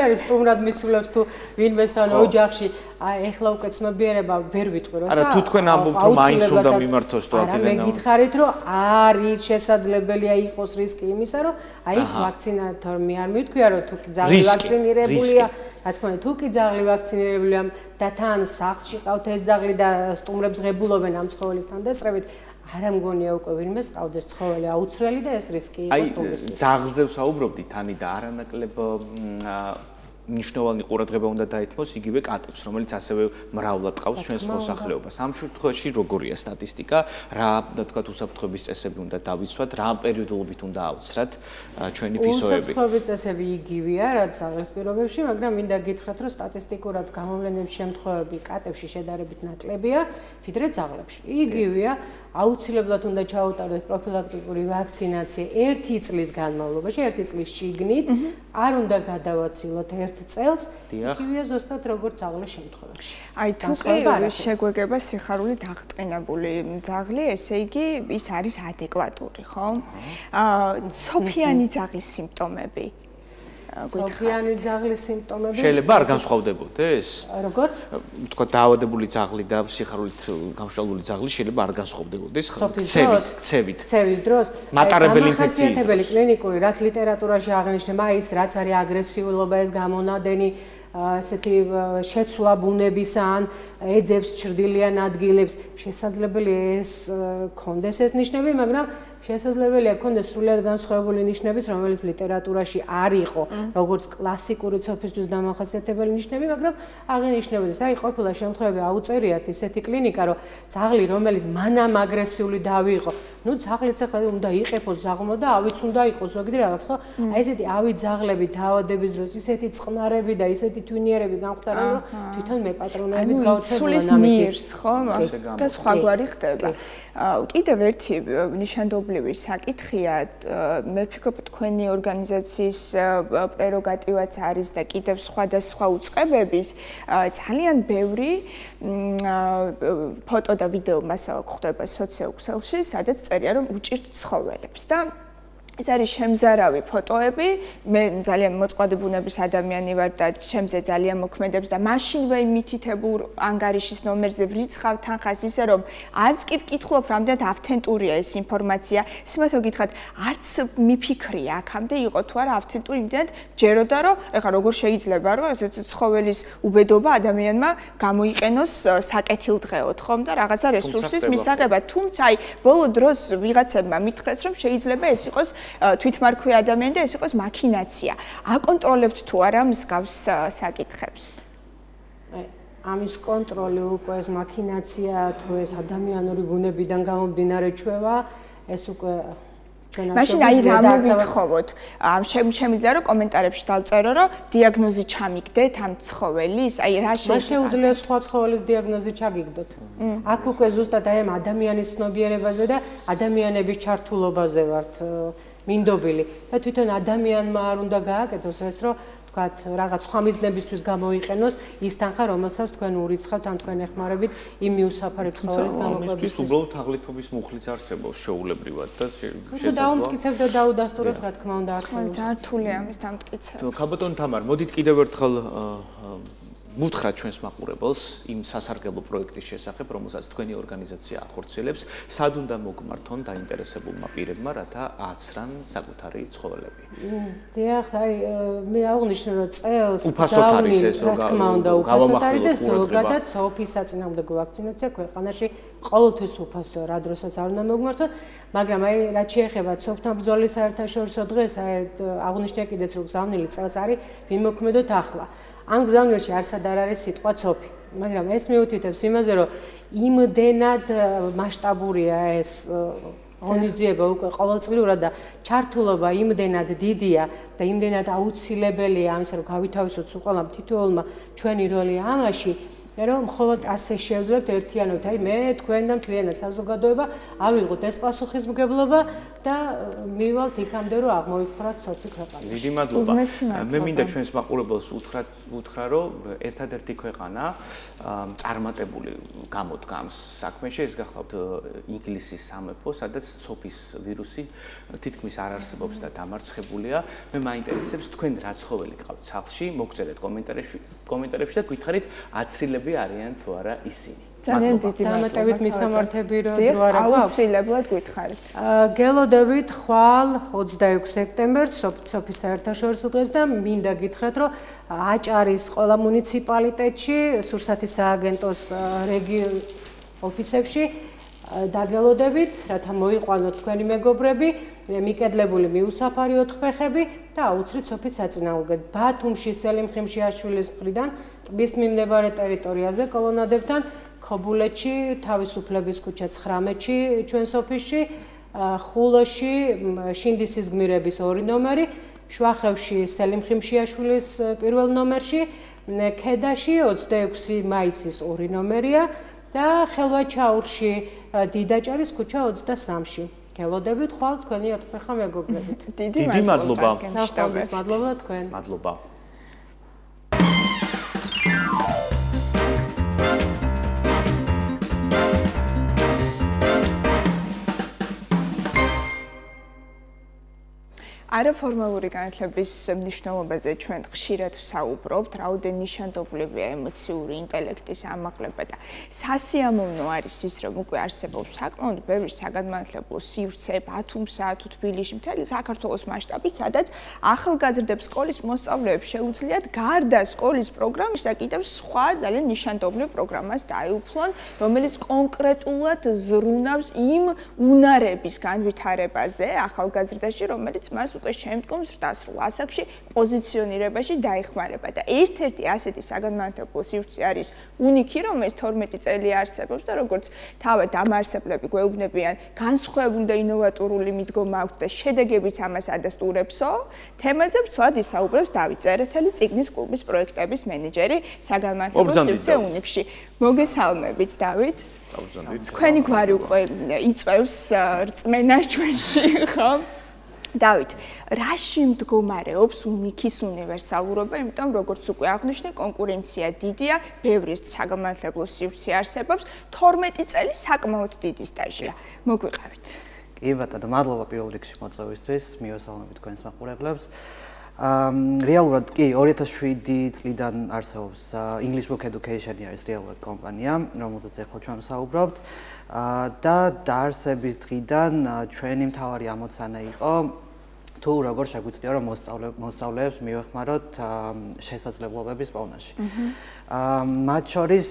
არის სტუმრად მისულებს თუ ვინმესთან ოჯახში, აი ეხლა უკვე ცნობიერება ვერ ვიტყვი რომ არა თუ თქვენ ამბობთ რომ მაინც უნდა მიმართოს თუ აკელენა. არა, მე გითხარით რომ არის შესაძლებელია იყოს რისკი იმისა, რომ აი ვაქცინატორი არ მივთქვია რომ თუ ძაღლი ვაქცინირებულია, რა თქმა უნდა, თუ კი ძაღლი ვაქცინირებულია და თან სახლში ყავთ ეს ძაღლი და სტუმრებს ღებულობენ ამ ცხოველისთან დასწრებით, არა მგონია უკვე ვინმეს ყავდეს ცხოველი აუცრელი და ეს რისკი იყოს სტუმრისთვის. აი ძაღლზე ვსაუბრობდი თანი და არანაკლებ მნიშვნელოვანი ყურადღება უნდა დაეთმოს იგივე კატებს, რომელიც ასევე მრავლად ყავს ჩვენს მოსახლეობას. ამ შემთხვევაში როგორია სტატისტიკა, რა თქვა უსაფრთხოების წესები უნდა დავიცვათ, რა პერიოდულობით უნდა ავცრათ ჩვენი ფისოები. უსაფრთხოების წესები იგივეა, რაც ძაღლის პირობებში, მაგრამ მინდა გითხრათ, რომ სტატისტიკურად გამოვლენების შემთხვევები კატებში შედარებით ნაკლებია, ვიდრე ძაღლებში. იგივეა, აუცილებლად უნდა ჩაუტარდეს პროფილაქტიკური ვაქცინაცია 1 წლის განმავლობაში, 1 წლის შიგნით, არ უნდა გადავაცილოთ 1 წელს, იგივეა ზუსტად როგორც ძაღლის შემთხვევაში. აი თუ კი შეგვეგება სიხარულით აღტკინებული ძაღლი, ესე იგი ის არის ადეკვატური, ხო? ცოფიანი ძაღლის სიმპტომები. ცოფიანი ძაღლის სიმპტომები შეიძლება არ განსხვავდებოდეს? როგორ? თქვა დაავადებული ძაღლი და სიხარულით გამშვალული ძაღლი შეიძლება არ განსხვავდებოდეს ქცევით. ქცევის დროს მატარებელი ინფექციის. მახასიათებელი კლინიკური, რაც ლიტერატურაში აღნიშნება, ის რაც არის აგრესიულობა, ეს გამონადენი ასეთი შეცვლა ბუნების ან ეძებს ჩრდილიან ადგილებს, შესაძლებელია ეს კონდეს ეს ნიშნები, მაგრამ შესაძლებელია გქონდეს სრულიად განსხვავებული ნიშნებიც, რომელიც ლიტერატურაში არ იყო, როგორც კლასიკური ცოფისთვის დამახასიათებელი ნიშნები, მაგრამ აღინიშნებოდეს. აი, ყოფილა შემთხვევები აუწერიათ ისეთი კლინიკა, რომ ძაღლი, რომელიც მანამ აგრესიული დავი იყო, ნუ ძაღლიც ახლა უნდა იყეფოს ზაღლმა და ავიც უნდა იყოს, ვაგდე რაღაც, ხო? აი ესეთი ავი ძაღლები დაავადების დროს ისეთი წყნარები და ისეთი თვინიერები გამختارენ, რომ თვითონ მე პატრონეების გაუცებულა ნამითი. ხო, და სხვაგვარი ხდება. კიდევ ერთი ნიშანდობლივი საკითხია, მე ვფიქრობ, თქვენი ორგანიზაციის პრეროგატივაც არის და კიდევ სხვადასხვა უწყებების ძალიან ბევრი ფოტო და ვიდეო მასალა გვხვდება სოციალურ ქსელში, სადაც წერია, რომ უჭირთ ცხოველებს და ეს არის შემზარავი ფოტოები, მე ძალიან მოწყვლადი ბუნების ადამიანი ვარ და ჩემზე ძალიან მოქმედებს და მაშინვე მითითებულ ანგარიშის ნომერზე ვრიცხავ თანხას ისე რომ არც კი ვკითხულობ რამდენად ავთენტურია ეს ინფორმაცია, სიმართლე გითხრათ, არც მიფიქრია აქამდე იყო თუ არა ავთენტური, იმდენად ჯეროდა რომ ეხლა როგორ შეიძლება რომ ეს ცხოველის უბედობა ადამიანმა გამოიყენოს საკეთილდღეოდ, ხომ და რაღაცა რესურსის მისაღებად, თუმცა აი ბოლო დროს ვიღაცებმა მითხრეს რომ შეიძლება ეს იყოს თვითმარქვი ადამიანი და ეს იყოს მაქინაცია. აკონტროლებთ თუ არა მსგავს საკითხებს? ამის კონტროლი უკვე ეს მაქინაცია თუ ეს ადამიანური ბუნებიდან გამომდინარე ჩვევა, ეს უკვე მაშინ აი რა მოვითხოვოთ? შემიძლია რომ კომენტარებში დავწერო რომ დიაგნოზი ჩამიგდეთ ამ ცხოველის, აი რა შეიძლება? მას შეუძლია სხვა ცხოველის დიაგნოზი ჩაგიგდოთ. აქ უკვე ზუსტად აი ამ ადამიანის ცნობიერებაზე და ადამიანების ჩართულობაზე ვართ მინდობილი და თვითონ ადამიანმა არ უნდა გააკეთოს ეს რომ თქვათ რაღაც სხვა მიზნებისთვის გამოიყენოს ის თანხა რომელსაც თქვენ ურიცხავთ ან თქვენ ეხმარებით იმ მიუსაფარი ცხოველის გამოყენებისთვის. უბრალოდ თაღლითობის მუხლიც არსებობს შეუულებრივად და შეიძლება დაუმტკიცებ და დაუდასტურებ რა თქმა უნდა არსებობს. ძალიან რთულია ამის დამტკიცება. ქაბატონ თამარ, მოდით კიდევ ერთხელ მუთხრათ ჩვენს მაყურებელს იმ სასარგებლო პროექტის შესახებ, რომელსაც თქვენი ორგანიზაცია ახორციელებს, სად უნდა მოგმართონ დაინტერესებულმა პირებმა, რათა ააცრან საკუთარი ცხოველები. დიახ, აი მე აღნიშნე რომ წელს უფასოდ არის ეს რომ გავამახვილოთ და ზოგადად სოფის საწინააღმდეგო ვაქცინაცია ქვეყანაში ყოველთვის უფასოა, რა დროსაც არ უნდა მოგმართონ, მაგრამ აი რაც შეეხება სოფთან ბრძოლის საერთაშორისო დღეს, აი აღნიშნე კიდეც რომ გზავნილი წელს არის ვიმოქმედოთ ახლა. ამ გზავნილში არსად არ არის სიტყვა ცოფი, მაგრამ ეს მიუთითებს იმაზე, რომ იმდენად მასშტაბურია ეს ღონისძიება უკვე ყოველწლიურად და ჩართულობა იმდენად დიდია და იმდენად აუცილებელია ამისა, რომ გავითავისოთ ყველა თითოეულმა ჩვენი როლი ამაში, რომ მხოლოდ ასე შევძლებთ ერთიანობით, აი მე თქვენ და მთლიანად საზოგადოება ავიღოთ ეს პასუხისმგებლობა და მივალთ იქამდე რომ აღმოიფხვრას სოფი ქვეყანა. დიდი მადლობა. მე მინდა ჩვენს მაყურებელს უთხრა, რომ ერთადერთი ქვეყანა წარმატებული გამოდგამს საქმეში, ეს გახლავთ ინგლისის სამეფო, სადაც სოფის ვირუსი თითქმის არ არსებობს და დამარცხებულია. მე მაინტერესებს თქვენ რა ცხოველი გყავთ სახლში, მოგწერეთ კომენტარებში და გითხარით აცილებ არიან თუ არა ისინი. ძალიან დიდი დამატებით მისამართები რომ არ აქვს. აუცილებლად გითხარით. გელოდებით ხვალ 26 სექტემბერს სოფის საერთაშორისო დღეს და მინდა გითხრათ რომ აჭარის ყველა მუნიციპალიტეტში სურსათის სააგენტოს ოფისებში დაგელოდებით, რათა მოიყვანოთ თქვენი მეგობრები, მიკედლებული მიუსაფარი ოთხფეხები და აუცრით სოფის საწინააღმდეგოდ. ბათუმში სელიმ ხიმშიაშვილის მხრიდან ტბის მიმდებარე ტერიტორიაზე კოლონადებთან, ქობულეთში, თავისუფლების ქუჩა 19-ში ჩვენს ოფისში, ხულოში შინდისის გმირების 2 ნომერი, შვახევში სელიმ ხიმშიაშვილის 1 ნომერში, ქედაში 26 მაისის 2 ნომერია და ხელვაჩაურში დიდაჭარის ქუჩა 23-ში. გელოდებით ხვალ თქვენი ოთხფეხა მეგობრებით. დიდი მადლობა. მადლობა თქვენ. მადლობა. არაფორმალური განათლების მნიშვნელობაზე ჩვენ ხშირად ვსაუბრობთ, რაოდენ ნიშანდობლივია ემოციური ინტელექტის ამაღლება და სასიამოვნო არის ის, რომ უკვე არსებობს საკმაოდ ბევრი საგანმანათლებლო სივრცე ბათუმსა თუ თბილისში, მთელი საქართველოს მასშტაბით, სადაც ახალგაზრდებს სკოლის მოსწავლეებს შეუძლიათ გარდა სკოლის პროგრამისა კიდევ სხვა ძალიან ნიშანდობლივ პროგრამას დაეუფლონ, რომელიც კონკრეტულად ზრუნავს იმ უნარების განვითარებაზე ახალგაზრდაში, რომელიც მას უკვე შემდგომ ზრდასრულ ასაკში პოზიციონირებაში დაეხმარება და ერთ-ერთი ასეთი საგანმანათლებლო სივრცე არის უნიკი, რომელიც 12 წელი არსებობს და როგორც თავად დამაარსებლები გვეუბნებიან, განსხვავებული და ინოვატორული მიდგომა აქვს და შედეგებიც ამას ადასტურებსო. თემაზე ვრცლად ისაუბრებს დავით წერეთელი, წიგნის კლუბის პროექტების მენეჯერი საგანმანათლებლო სივრცე უნიკში. მოგესალმებით, დავით. თქვენი გვარი უკვე იწევს რწმენას ჩვენში, ხო? დავით, რაში მდგომარეობს უნიკის უნივერსალურობა, იმიტომ როგორც უკვე აღვნიშნე, კონკურენცია დიდია, ბევრი საგანმანათლებლო სივრცე არსებობს, 12 წელი საკმაოდ დიდი სტაჟია. მოგვიყევით. კი ბატონო, მადლობა პირველ რიგში მოწვევისთვის, მივესალმებით თქვენს მაყურებლებს. რეალურად კი 2007 წლიდან არსებობს English Book Education არის რეალურად კომპანია, რომელზეც ახლა ჩვენ ვსაუბრობთ და დაარსების დღიდან ჩვენი მთავარი ამოცანა იყო თუ როგორ შეგვიძლია რომ მოსწავლეებს მივეხმაროთ შესაძლებლობების პოვნაში. მათ შორის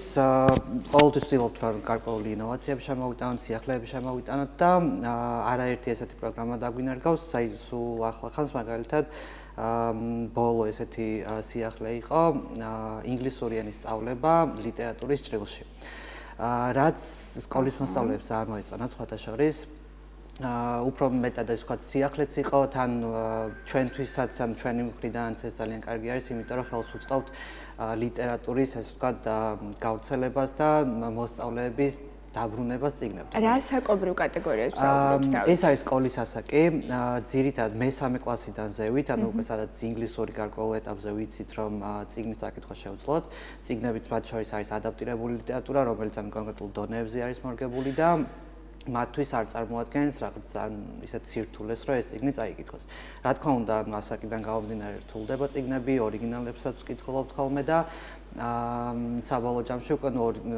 ყოველთვის ვცდილობთ რომ გარკვეული ინოვაციები შემოვიტანოთ, სიახლეები შემოვიტანოთ და არაერთი ესეთი პროგრამა დაგვინერგავს, სულ ახლახანს მაგალითად ბოლო ესეთი სიახლე იყო ინგლისური ენის სწავლება ლიტერატურის ჭრილში. რაც სკოლის მოსწავლეებს არ მოეწონათ სხვათა შორის უფრო მეტად ეს ვთქვათ სიახლეც იყო თან ჩვენთვისაც ან ჩვენი მხრიდანაც ეს ძალიან კარგი არის, იმიტომ რომ ხელს უწყობთ ლიტერატურის ეს ვთქვათ გავრცელებას და მოსწავლეების დაბრუნებას წიგნებთან. რა საკობრივ კატეგორიებს ვსაუბრობთ დავით? ეს არის სკოლის ასაკი, ძირითადად მე-3 კლასიდან ზევით, ანუ უკვე სადაც ინგლისური გარკვეულ ეტაპზე ვიცით, რომ წიგნის წაკითხვა შეუძლოთ. წიგნებიც მათ შორის არის ადაპტირებული ლიტერატურა, რომელიც ან კონკრეტულ დონეებზე არის მორგებული და მათთვის არ წარმოადგენს რაღაც ძალიან ისეთ სირთულეს, რომ ეს წიგნი წაიკითხოს. რა თქმა უნდა, ასაკიდან გამომდინარე რთულდება წიგნები, ორიგინალებსაც ვკითხულობთ ხოლმე და საბოლოო ჯამში უკვე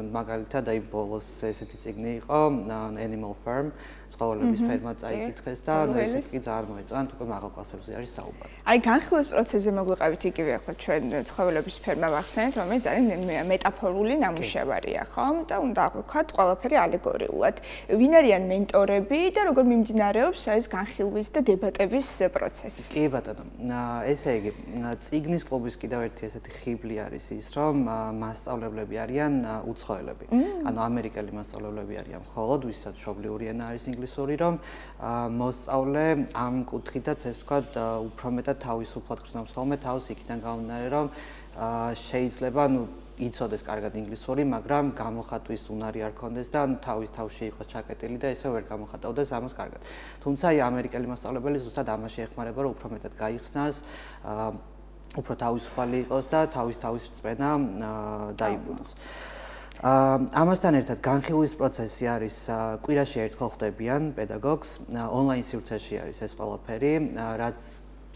მაგალითად აი ბოლოს ესეთი წიგნი იყო Animal Farm ცხოველების ფერმა წაიკითხეს და ესეც კი ძალიან მოეწონათ, უკვე მაღალ კლასებზე არის საუბარი. აი განხილვის პროცესზე მოგვიყევით იგივე ახლა ჩვენ ცხოველების ფერმა ვახსენეთ, რომელიც ძალიან მეტაფორული ნამუშევარია, ხო? და უნდა ვთქვათ ყველაფერი ალეგორიულად. ვინ არიან მენტორები და როგორ მიმდინარეობს ეს განხილვის და დებატების პროცესი? კი ბატონო, ესე იგი, წიგნის კლუბის კიდევ ერთი ესეთი ხიბლი არის ის, რომ მასწავლებლები არიან უცხოელები. ანუ ამერიკელი მასწავლებლები არიან მხოლოდ, ვისაც მშობლიური ენა არის ინგლისური, რომ მოსწავლე ამ კუთხითაც ეს ვთქვათ უფრო მეტად თავისუფლად გრძნობს ხოლმე თავს იქიდან გამომდინარე, რომ შეიძლება იცოდეს კარგად ინგლისური, მაგრამ გამოხატვის უნარი არ ქონდეს და თავში იყოს ჩაკეტილი და ესე ვერ გამოხატავდეს ამას კარგად. თუმცა აი ამერიკელი მასწავლებელი ზუსტად ამაში ეხმარება, რომ უფრო მეტად გაიხსნას, უფრო თავისუფალი იყოს და თავის რწმენა დაიბრუნოს. ამასთან ერთად განხილვის პროცესი არის კვირაში ერთხელ ხვდებიან პედაგოგს, ონლაინ სივრცეში არის ეს ყველაფერი, რაც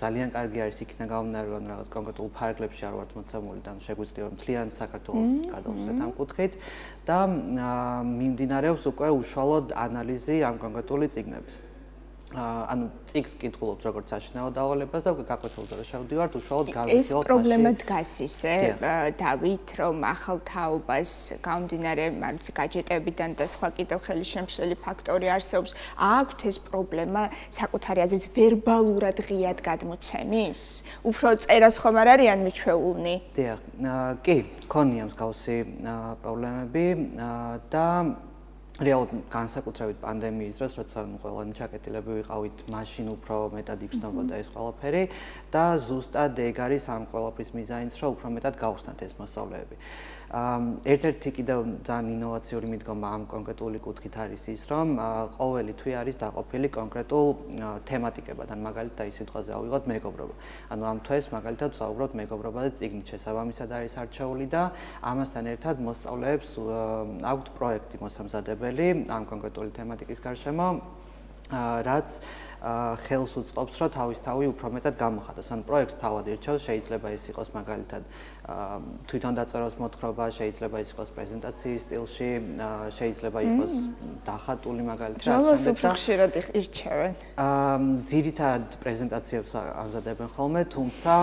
ძალიან კარგი არის იქიდან გამომდინარე, რომ რაღაც კონკრეტულ ფარგლებში არ ვართ მოცემული და შეგვიძლია რომ მთლიან საქართველოს გადავწყვეტ ამ კუთხით და მიმდინარეობს უკვე უშუალოდ ანალიზი ამ კონკრეტული წიგნების. ანუ წიგს კითხულობთ როგორც საშინაო დავალებას და უკვე გაკვეთილზე რომ შევდივართ, უშუალოდ გავიხილოთ ეს პრობლემა დგას ისე, დავით, რომ ახალ თაობას გამომდინარე, არ ვიცი, გაჯეტებიდან და სხვა კიდევ ხელისშემშლელი ფაქტორი არსებობს, აქვთ ეს პრობლემა საკუთარი აზრით ვერბალურად ღიად გადმოცემის? უფრო წერას ხომ არ არიან მიჩვეულნი? დიახ, კი, ქონია მსგავსი პრობლემები და რეალურად განსაკუთრებით პანდემიის დროს, როცა ყველანი ჩაკეტილები ვიყავით, მაშინ უფრო მეტად იგრძნობოდა ეს ყველაფერი და ზუსტად ეგ არის ამ ყველაფრის მიზანიც, რომ უფრო მეტად გავხსნათ ეს მოსწავლეები. ერთ-ერთი კიდევ ძალიან ინოვაციური მიდგომა ამ კონკრეტული კუთხით არის ის, რომ ყოველი თვე არის დაყოფილი კონკრეტულ თემატიკებად, ან მაგალითად ის სიტყვაზე ავიღოთ მეგობრობა. ანუ ამ თვეს მაგალითად ვსაუბრობთ მეგობრობაზე წიგნით შესაბამისად არის არჩეული და ამასთან ერთად მოსწავლეებს აქვთ პროექტი მოსამზადებელი ამ კონკრეტული თემატიკის გარშემო, რაც ხელს უწყობს, რომ თავისთავად უფრო მეტად გამოხატოს. ან პროექტს თავად ირჩევს, შეიძლება ეს იყოს მაგალითად თვითონ დაწეროს მოთხრობა, შეიძლება ის იყოს პრეზენტაციის სტილში, შეიძლება იყოს დახატული მაგალითად. რომელს უფრო ხშირად ირჩევენ? ძირითადად პრეზენტაციებს ამზადებენ ხოლმე, თუმცა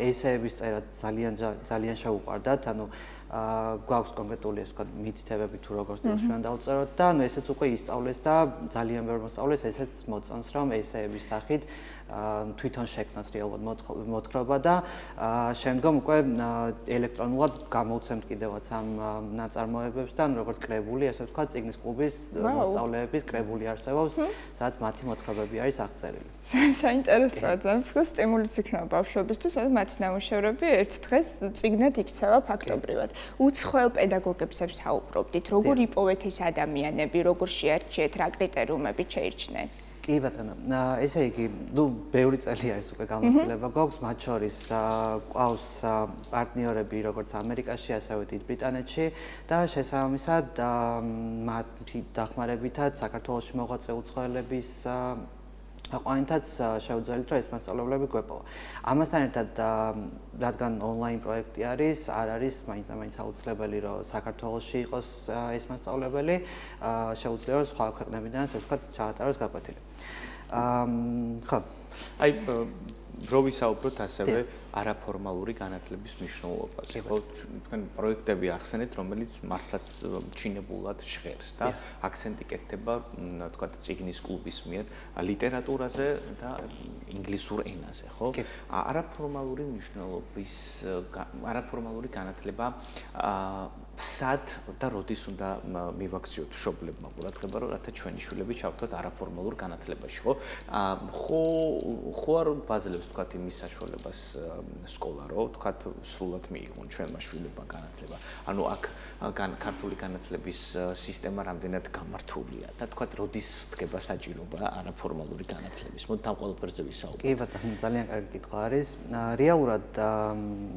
ესეების წერა ძალიან შეუყვარდათ, ანუ გვაქვს კონკრეტული ეს ვთქვათ მითითებები თუ როგორ სტილში უნდა დავწეროთ და ანუ ესეც უკვე ისწავლეს და ძალიან ბევრი მოსწავლეს ესეც მოწონს რომ ესეების სახით თვითონ შექმნას რეალურად მოთხრობა და შემდგომ უკვე ელექტრონულად გამოვცემთ კიდევაც ამ ნაწარმოებებს და როგორც კრებული, ასე ვთქვათ, წიგნის კლუბის მოსწავლეების კრებული არსებობს, სადაც მათი მოთხრობები არის აღწერილი. საინტერესოა, ძალიან უფრო სტიმულიც იქნება ბავშვებისთვის, რომ მათი ნამუშევრები ერთ დღეს წიგნად იქცევა ფაქტობრივად. უცხოელ პედაგოგებს ვსაუბრობდით, როგორ იპოვეთ ეს ადამიანები, როგორ შეარჩიეთ, რა კრიტერიუმებით შეირჩნენ? კი ბატონო, ესე იგი, ნუ ბევრი წელი არის უკვე გამოცდილება გვაქვს, მათ შორის ყავს პარტნიორები როგორც ამერიკაში, ასევე დიდ ბრიტანეთში და შესაბამისად მათი დახმარებითაც საქართველოში მოღვაწე უცხოელების აყვანითაც შევძელით, რომ ეს მასწავლებლები გვეპოვა. ამასთან ერთად, რადგან ონლაინ პროექტი არის, არ არის მაინც აუცილებელი, რომ საქართველოში იყოს ეს მასწავლებელი, შეუძლია რომ სხვა ქვეყნებიდანაც, ასე ვთქვათ, ჩაატაროს გაკვეთილი. ხო. აი რო ვისაუბროთ ასევე არაფორმალური განათლების მნიშვნელობაზე, ხო? თქვენ პროექტები ახსენეთ, რომელიც მართლაც ჩინებულად ჟღერს და აქცენტი კეთდება, თქვათ, წიგნის კლუბის მიერ ლიტერატურაზე და ინგლისურ ენაზე, ხო? არაფორმალური მნიშვნელობის არაფორმალური განათლება სად და როდის უნდა მივაქციოთ მშობლებმა ყურადღება, რომ რათა ჩვენი შვილები ჩავთვალოთ არაფორმალურ განათლებაში, ხო? ხო არ ვაძლევს თქვათ იმის საშუალებას სკოლა, რომ თქვათ სრულად მიიღონ ჩვენმა შვილებმა განათლება. ანუ აქ ქართული განათლების სისტემა რამდენად გამართულია და თქვათ როდის დგება საჭიროება არაფორმალური განათლების. მოდით ამ ყველაფერზე ვისაუბროთ. კი ბატონო, ძალიან კარგი კითხვა არის. რეალურად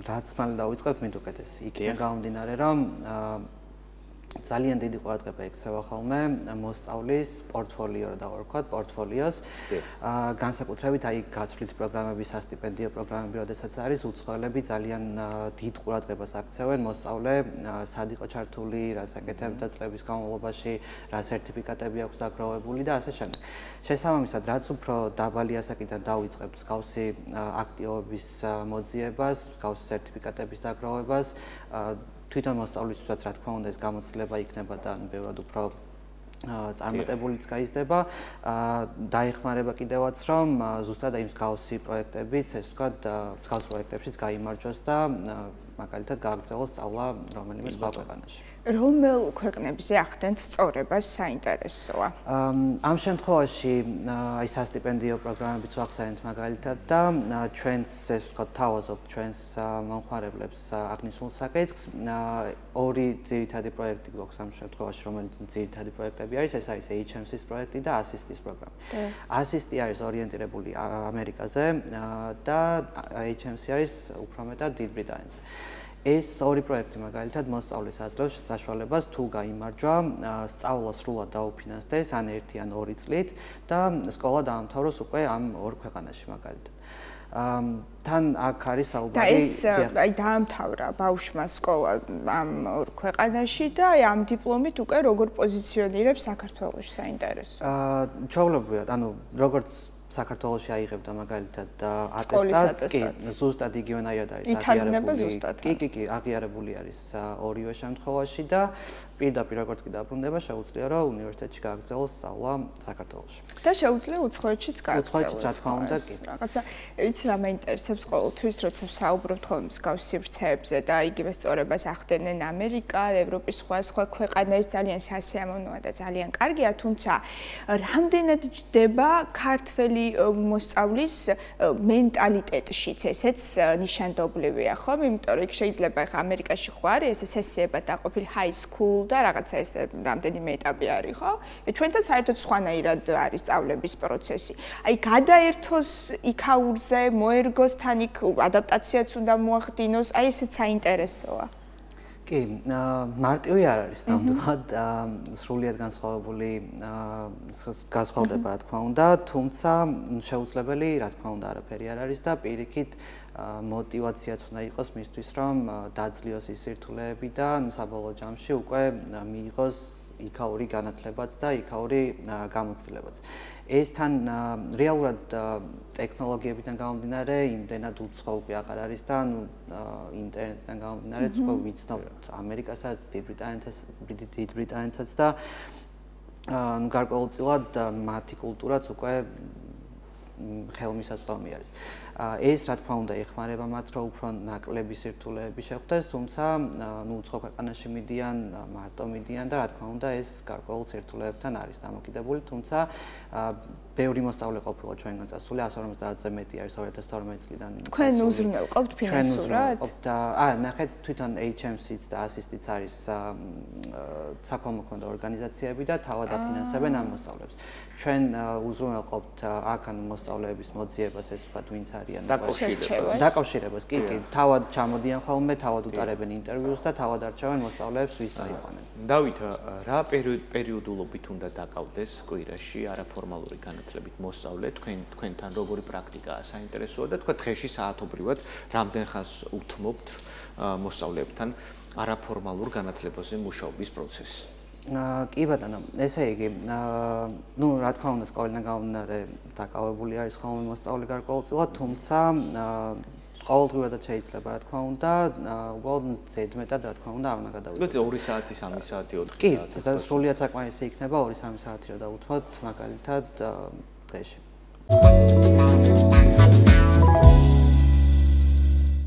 რაც მალე დავიწყებთ, მით უკეთესი. იქიდან გამომდინარე, რომ ძალიან დიდი ყურადღება ექცევა ხოლმე მოსწავლის პორტფოლიო და ვთქვათ პორტფოლიოს განსაკუთრებით აი გაცვლით პროგრამების სასტიპენდიო პროგრამები როდესაც არის უცხოელები ძალიან დიდ ყურადღებას აქცევენ მოსწავლე სად იყო ჩართული რა საკეთებდა წლების განმავლობაში რა სერტიფიკატები აქვს დაგროვებული და ასე შემდეგ შესაბამისად რაც უფრო დაბალი ასაკიდან დავიწყებთ მსგავსი აქტივობის მოძიებას მსგავსი სერტიფიკატების დაგროვებას თვითონ მოსწავლისთვისაც რა თქმა უნდა ეს გამოცდილება იქნება და ბევრად უფრო წარმატებულიც გაიზრდება დაეხმარება კიდევაც რომ ზუსტად იმ მსგავსი პროექტებიც ეს ვთქვათ მსგავს პროექტებშიც გაიმარჯვოს და მაგალითად გააგრძელოს სწავლა რომელიმე სხვა ქვეყანაში რომელ ქვეყნებზე ახდენთ სწორებას საინტერესოა ამ შემთხვევაში აი სასტიპენდიო პროგრამებიც ვახსენეთ მაგალითად და ჩვენს ეს ვთქვათ თავაზობ ჩვენს მომხმარებლებს აღნიშნულ საკითხს ორი ძირითადი პროექტი გვაქვს ამ შემთხვევაში რომელიც ძირითადი პროექტები არის ეს არის HMC-ის პროექტი და ASIST-ის პროგრამა ASIST-ი არის ორიენტირებული ამერიკაზე და HMC არის უფრო მეტად დიდ ბრიტანეთზე ეს ორი პროექტი მაგალითად მოსწავლეს აძლევს საშუალებას თუ გაიმარჯვა სწავლა სრულად დაუფინანსდეს ან 1 ან 2 წლით და სკოლა დაამთავროს უკვე ამ ორ ქვეყანაში მაგალითად თან აქ არის საუბარი და ეს აი დაამთავრა ბავშვმა სკოლა ამ ორ ქვეყანაში და აი ამ დიპლომით უკვე როგორ პოზიციონირებს საქართველოს საინტერესო ჩვეულებრივად ანუ როგორც საქართველოში აიღებდა მაგალითად ატესტატს კი ზუსტად იგივენაირად არის აღიარებული კი აღიარებული არის ორივე შემთხვევაში და პირდაპირ როგორც კი დაბრუნდება შეუძლია რომ უნივერსიტეტში გააგრძელოს სწავლა საქართველოში და შეუძლია უცხოეთშიც გააგრძელოს რა თქმა უნდა კი რაღაცა ვიცი რა მეინტერესებს ყოველთვის როცა ვსაუბრობთ ხოლმე მსგავს სივრცეებზე და იგივე სწორებას ახდენენ ამერიკა ევროპის სხვა ქვეყანაში ძალიან სასიამოვნოა და ძალიან კარგია თუმცა რამდენად ჯდება ქართველი მოსწავლის მენტალიტეტშიც ესეც ნიშანდობლივია ხო? იმიტომ რომ იქ შეიძლება ხა ამერიკაში ხო არის ეს სესიებად დაყოფილი high school და რაღაცა ეს რამდენიმე ეტაპი არის ხო? ჩვენთან საერთოდ სხვანაირად არის სწავლების პროცესი. აი გადაერთოს იქაურზე, მოერგოს თან იქ ადაპტაციაც უნდა მოახდინოს, აი ესეც საინტერესოა. კი, მარტივი არ არის ნამდვილად, სრულიად განსხვავდება რა თქმა უნდა, თუმცა შეუძლებელი რა თქმა უნდა არაფერი არ არის და პირიქით мотиваციაც უნდა იყოს მისთვის, რომ დაძლიოს ის სირთულეები და საბოლოო ჯამში უკვე მიიღოს იქაური განათლებაც და იქაური გამოცდილებაც. ეს თან რეალურად ტექნოლოგიებიდან გამომდინარე, იმდენად უცხოური აღარ არის და ინტერნეტიდან გამომდინარე, უკვე ვიცნობთ ამერიკასაც, დიდ ბრიტანეთსაც და გარკვეულწილად მათი კულტურაც უკვე ხელმისაწვდომი არის. ეს რა თქმა უნდა ეხმარება მათ, რომ უფრო ნაკლები სირთულეები შეხვდეს, თუმცა უცხო ქვეყანაში მიდიან, მარტო მიდიან და რა თქმა უნდა ეს გარკვეულ სირთულეებთან არის დამოკიდებული, თუმცა ბევრი მოსწავლე ყოფილა ჩვენგან წასული, 150-ზე მეტი არის 2012 წლიდან. თქვენ უზრუნველყოფთ ფინანსურად? და ნახეთ თვითონ HMC-ც და ASIST-იც არის საქველმოქმედო ორგანიზაციები და თავად აფინანსებენ ამ მოსწავლეებს. ჩვენ უზრუნველყოფთ აქან მოსწავლეების მოძიებას, ეს ვთქვათ, ვინც არიან დაკავშირებას, კი, თავად ჩამოდიან ხოლმე, თავად უტარებენ ინტერვიუს და თავად არჩევენ მოსწავლეებს, ვის აიყვანენ. დავით, რა პერიოდულობით უნდა დაკავდეს კვირაში არაფორმალური განათლებით მოსწავლე, თქვენთან როგორი პრაქტიკაა საინტერესოა და თქვა დღეში საათობრივად რამდენ ხანს უთმობთ მოსწავლეებთან არაფორმალურ განათლებაზე მუშაობის პროცესს? კი ბატონო, ესე იგი, რა თქმა უნდა, სკოლიდან გამომდინარე დაკავებული არის ხოლმე მოსწავლე გარკვეულწილად, თუმცა ყოველდღიურად შეიძლება, რა თქმა უნდა, უბრალოდ ზედმეტად, რა თქმა უნდა, არ უნდა გადავიდეთ. 2 საათი, 3 საათი, 4 საათი. კი, და სრულიად საკმარისი იქნება 2-3 საათი რომ დავუთმოთ მაგალითად დღეში.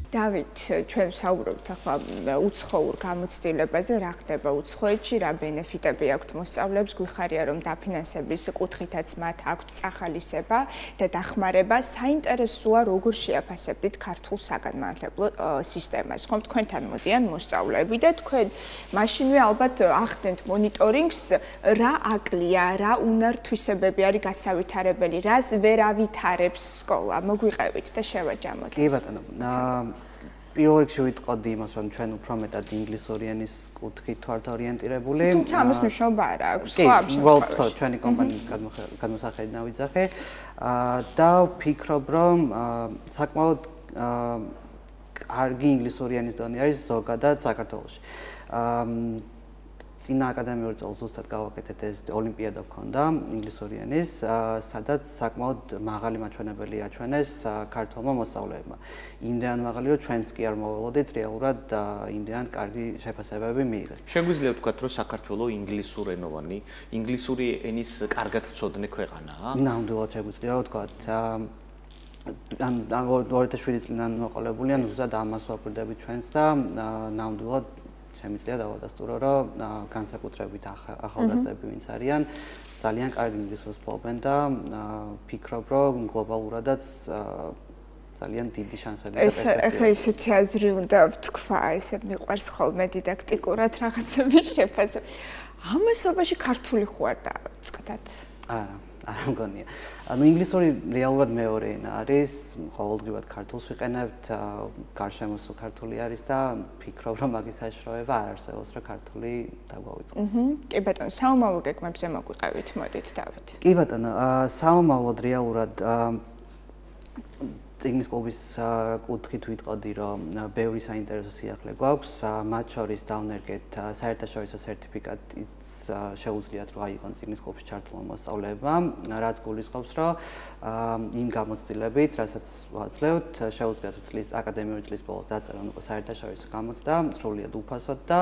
დავით, ჩვენ საუბრობთ ახლა უცხოურ გამოცდილებაზე, რა ხდება უცხოეთში, რა ბენეფიტები აქვთ მოსწავლეებს, გვიხარია რომ დაფინანსების კუთხითაც მათ აქვთ წახალისება და დახმარება. საინტერესოა როგორ შეაფასებდით ქართულ საგანმანათლებლო სისტემას. ხომ თქვენთან მოდიან მოსწავლეები და თქვენ მაშინვე ალბათ ახდენთ მონიტორინგს, რა აკლია, რა უნარ-თვისებები არის გასავითარებელი, რას ვერ ავითარებს სკოლა. მოგვიყევით და შევაჯამოთ. კი ბატონო. პირველ რიგში ვიტყოდი იმას, რომ ჩვენ უფრო მეტად ინგლისური ენის კუთხით ვართ ორიენტირებული. თუმცა ამის მნიშვნელობა არ აქვს, ხო, უბრალოდ ჩვენი კომპანიის გადმოსახედიდან ვიძახე და ვფიქრობ, რომ საკმაოდ კარგი ინგლისური ენის დონე არის ზოგადად საქართველოში. წინა აკადემიურ წელს ზუსტად გავაკეთეთ ეს ოლიმპიადა გქონდა ინგლისური ენის, სადაც საკმაოდ მაღალი მაჩვენებელი აჩვენეს ქართველმა მოსწავლეებმა. იმდენად მაღალი, რომ ჩვენც კი არ მოველოდით რეალურად იმდენად კარგი შეფასებები მიიღეს. შეგვიძლია ვთქვათ, რომ საქართველოს ინგლისურენოვანი, ინგლისური ენის კარგად მცოდნე ქვეყანაა? ნამდვილად შეგვიძლია ვთქვათ. 2007 წლიდან მოყოლებული, ზუსტად ამას ვაკვირდებით ჩვენც და ნამდვილად შემიძლია დავადასტურო, რომ განსაკუთრებით ახალგაზრდები ვინც არიან, ძალიან კარგი ინგლისურს ფლობენ და ვფიქრობ, რომ გლობალურადაც ძალიან დიდი შანსები და პერსპექტივა. ახლა ისეთი აზრი უნდა ვთქვა, ესე მიყვარს ხოლმე დიდაქტიკურად რაღაცები შეფასებ. ამასობაში ქართული ხო არ დავიწყდათ? არა, არ მგონია. ინგლისური რეალურად მეორე ენა არის, ყოველდღიურად ქართულს ვიყენებთ, გარშემოსულ ქართული არის და ვფიქრობ, რომ მაგის საშუალება არ არსებობს, რომ ქართული დაგვავიწყოს. კი ბატონო, საომავლო გეგმებზე მოგვიყევით, მოდით დავით. კი ბატონო, საომავლოდ რეალურად წიგნის კლუბის კუთხით ვიტყოდი, რომ ბევრი საინტერესო სიახლე გვაქვს, მათ შორის დავნერგეთ საერთაშორისო სერტიფიკატიც შეუძლიათ რომ აიღონ წიგნის კლუბში ჩართულმა მოსწავლეებმა, რაც გულისხმობს, რომ იმ გამოცდილებით, რასაც ვაძლევთ, შეუძლიათ წლის აკადემიური წლის ბოლოს დაწერონ უკვე საერთაშორისო გამოცდა, სრულიად უფასოდ და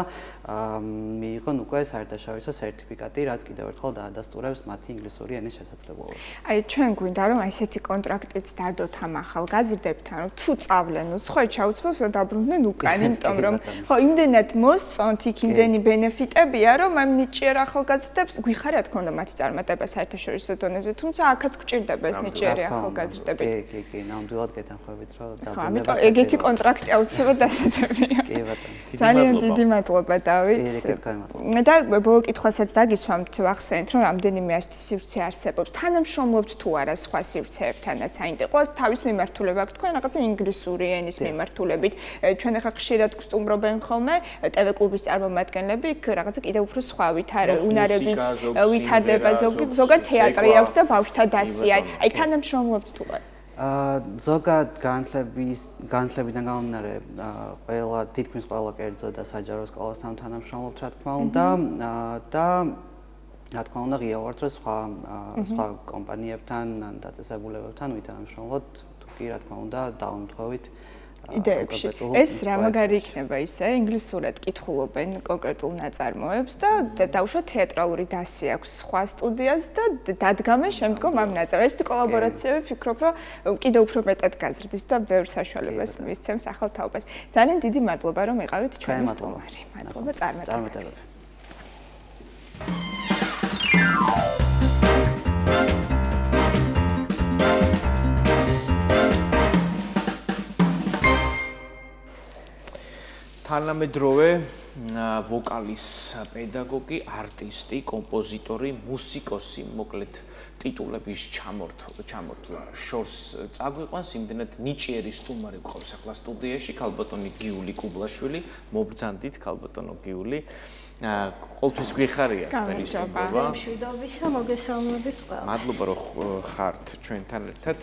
მიიღონ უკვე საერთაშორისო სერტიფიკატი, რაც კიდევ ერთხელ დაადასტურებს მათი ინგლისური ენის შესაძლებლობას. აი ჩვენ გვინდა რომ ესეთი კონტრაქტიც დადოთ ამ ახალგაზრდებთან, რომ თუ წავლენ უცხოეთში ჩაუცბობს და დაბრუნდნენ უკან, იმიტომ რომ ხო იმდენად მოსწონთ იქ იმდენი ბენეფიტებია, რომ ამ ნიჭიერ ახალგაზრდებს გვიხარია თქო უნდა მათი წარმატება საერთაშორისო დონეზე, თუმცა აქაც გვჭირდება ეს ნიჭიერი ახალგაზრდები. კი, ნამდვილად გეთანხმებით, რომ ხო, ამიტომ ეგეთი კონტრაქტი აუცილებლად დასადებია. კი ბატონო. ძალიან დიდი მადლობა დავით. და ბოლო კითხვასაც დაგისვამთ, ვახსენეთ, რომ რამდენიმე ასეთი სივრცე არსებობს. თანამშრომლობთ თუ არა სხვა სივრცეებთანაც, აინტერესებს თავის მიმართ მიმართულება აქვს, თქვენ რაღაცა ინგლისური ენის მიმართულებით. ჩვენ ახლა ხშირად გსტუმრობენ ხოლმე TV კლუბის წარმომადგენლები, იქ რაღაცა კიდევ უფრო სხვა უნარებით ვითარდება ზოგადად თეატრი აქვს და ბავშვთა დასია. აი თანამშრომლობთ თუ არა? ზოგადად განათლებიდან გამომდინარე ყველა თითქმის ყველა კერძო და საჯარო სკოლასთან თანამშრომლობთ რა თქმა უნდა და რა თქმა უნდა ღია ვართ რომ სხვა კომპანიებთან ან დაწესებულებებთან ვითანამშრომლოთ თუ კი რა თქმა უნდა დავამტყევით იდეებში. ეს რა მაგარი იქნება ისე, ინგლისურად კითხულობენ კონკრეტულ ნაწარმოებს და დაუშვათ თეატრალური დასი აქვს სხვა სტუდიას და დადგამენ შემდგომ ამ ნაწარმოებს. ეს კოლაბორაციები ფიქრობ, რომ კიდევ უფრო მეტად გაზრდის და ბევრ საშუალებას მისცემს ახალ თაობას. ძალიან დიდი მადლობა, რომ იყავით ჩვენი სტუმარი. მადლობა წარმატებები. თანამედროვე ვოკალის პედაგოგი, არტისტი, კომპოზიტორი, მუსიკოსი, მოკლედ ტიტულების ჩამორთვა შორს წაგვიყვანს, იმდენად ნიჭიერი სტუმარი გვყავს ახლა სტუდიაში, ქალბატონი გიული კუბლაშვილი, მობრძანდით ქალბატონო გიული. ყოველთვის გვიხარია თქვენი სტუმრობა. მშვიდობისა, მოგესალმებით ყველას. მადლობა რომ ხართ ჩვენთან ერთად.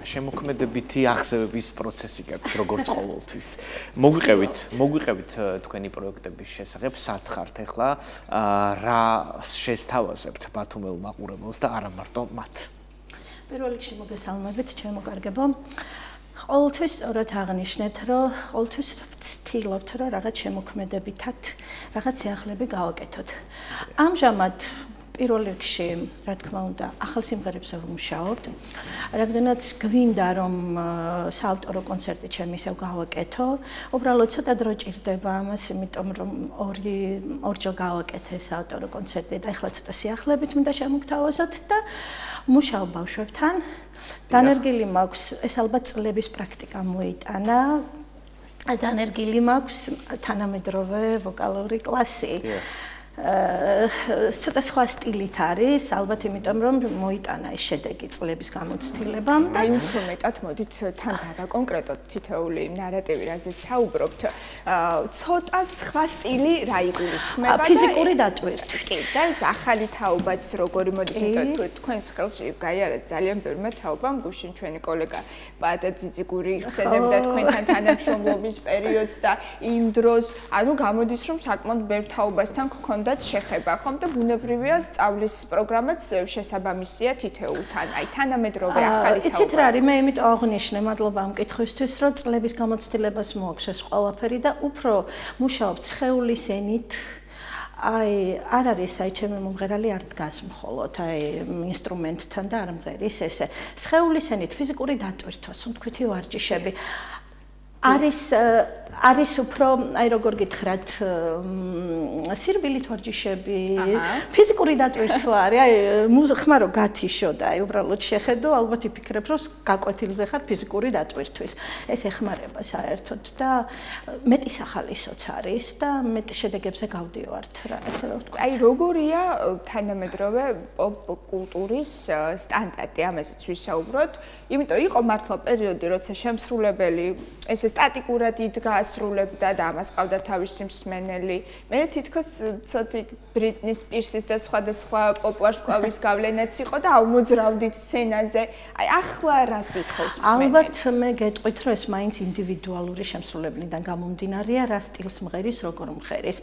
შემოქმედებითი აღზევების პროცესი გაქვთ როგორც ყოველთვის. მოგვიყევით თქვენი პროექტების შესახებ, სად ხართ ახლა, რა შესთავაზებთ ბათუმელ მაყურებელს და არა მარტო მათ. პირველ რიგში მოგესალმებით, ჩემო კარგებო. ყოველთვის სწორად აღნიშნეთ, რომ ყოველთვის ვცდილობთ, რომ რაღაც შემოქმედებითად რაღაც სიახლეები გავაკეთოთ. ამჟამად პირველ რიგში, რა თქმა უნდა, ახალ სიმღერებზე ვმუშაობთ. რადგანაც გვინდა რომ საავტორო კონცერტი ჩემი ისევ გავაკეთო, უბრალოდ ცოტა დრო ჭირდება ამას, იმიტომ რომ ორჯერ გავაკეთე საავტორო კონცერტი და ახლა ცოტა სიახლეებით მინდა შემოგთავაზოთ და მუშაობ ბავშვებთან. დანერგილი მაქვს, ეს ალბათ წლების პრაქტიკა მოიტანა. დანერგილი მაქვს თანამედროვე ვოკალური კლასი. ცოტა სხვა სტილით არის, ალბათ იმიტომ რომ მოიტანა ეს შედეგი წლების გამოცდილებამ და აი უფრო მეტად მოდით თან და კონკრეტულად თითოეული ნარატივი რაზეც საუბრობთ, ცოტა სხვა სტილი რა იგულისხმება და ფიზიკური დატვირთვით. კი, და ეს ახალი თაობაც როგორი მოდის, იმიტომ თუ თქვენს ხელში გაიარეთ ძალიან ბევრმა თაობამ, გუშინ ჩვენი კოლეგა პაატა ძიძიგური ხსენებდა თქვენთან თანამშრომლობის პერიოდს და იმ დროს, ანუ გამოდის რომ საკმაოდ ბევრ თაობასთან გქონდა შეხება ხომ და ბუნებრივია სწავლის პროგრამაც შესაბამისია თითოეულთან. აი თანამედროვე ახალი თაობა. იცით რა არის, მე იმიტომ აღნიშნე, მადლობა ამ კითხვისთვის, რომ წლების გამოცდილებას მოაქვს ეს ყველაფერი და უფრო მუშაობ სხეულის ენით. აი არ არის აი ჩემი მომღერალი არ დგას მხოლოდ აი ინსტრუმენტთან და არ მღერის ესე. სხეულის ენით ფიზიკური დატვირთვა, სუნთქვითი ვარჯიშები არის უფრო აი როგორ გითხრათ სირბილით ვარჯიშები ფიზიკური დატვირთვა არის აი ხმა რო გათიშო და აი უბრალოდ შეხედო ალბათ იფიქრებ რომ გაკვეთილზე ხარ ფიზიკური დატვირთვის ეს ეხმარება საერთოდ და მეტი სახალისოც არის და მეტი შედეგებზე გავდივართ რა ესე რომ ვთქვა აი როგორია თანამედროვე პოპ კულტურის სტანდარტი ამაზეც ვისაუბროთ იმიტომ იყო მართლა პერიოდი როცა შემსრულებელი ეს სტატიკურად იდგა ასრულებდა და ამას ყავდა თავისი მსმენელი. მე თითქოს ცოტი ბრიტნი სპირსის და სხვადასხვა პოპ ვარსკვლავის გავლენაც იყო და ავმოძრავდით სცენაზე. აი ახლა რას ითხოვს მსმენელი? ალბათ მე გეტყვით რომ ეს მაინც ინდივიდუალური შემსრულებლიდან გამომდინარეა, რა სტილს მღერის, როგორ მღერის.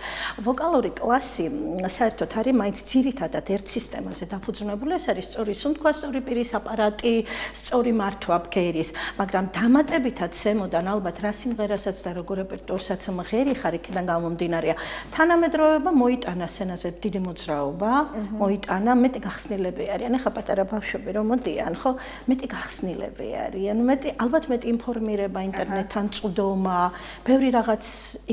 ვოკალური კლასი საერთოდ არის მაინც ძირითადად ერთ სისტემაზე დაფუძნებული, ეს არის სწორი სუნთქვა, სწორი პირის აპარატი, სწორი მართვა ბგერის, მაგრამ დამატებითად ზემოდან ალბათ რა სიმღერასაც და როგორ რეპერტუარსაც მღერი ხარ იქიდან გამომდინარეა. თანამედროვეობა მოიტანა სცენაზე დიდი მოძრაობა, მოიტანა მეტი გახსნილები არიან. ეხა პატარა ბავშვები რომ მოდიან, ხო? მეტი გახსნილები არიან, ალბათ მეტი ინფორმირება ინტერნეტთან წვდომა, ბევრი რაღაც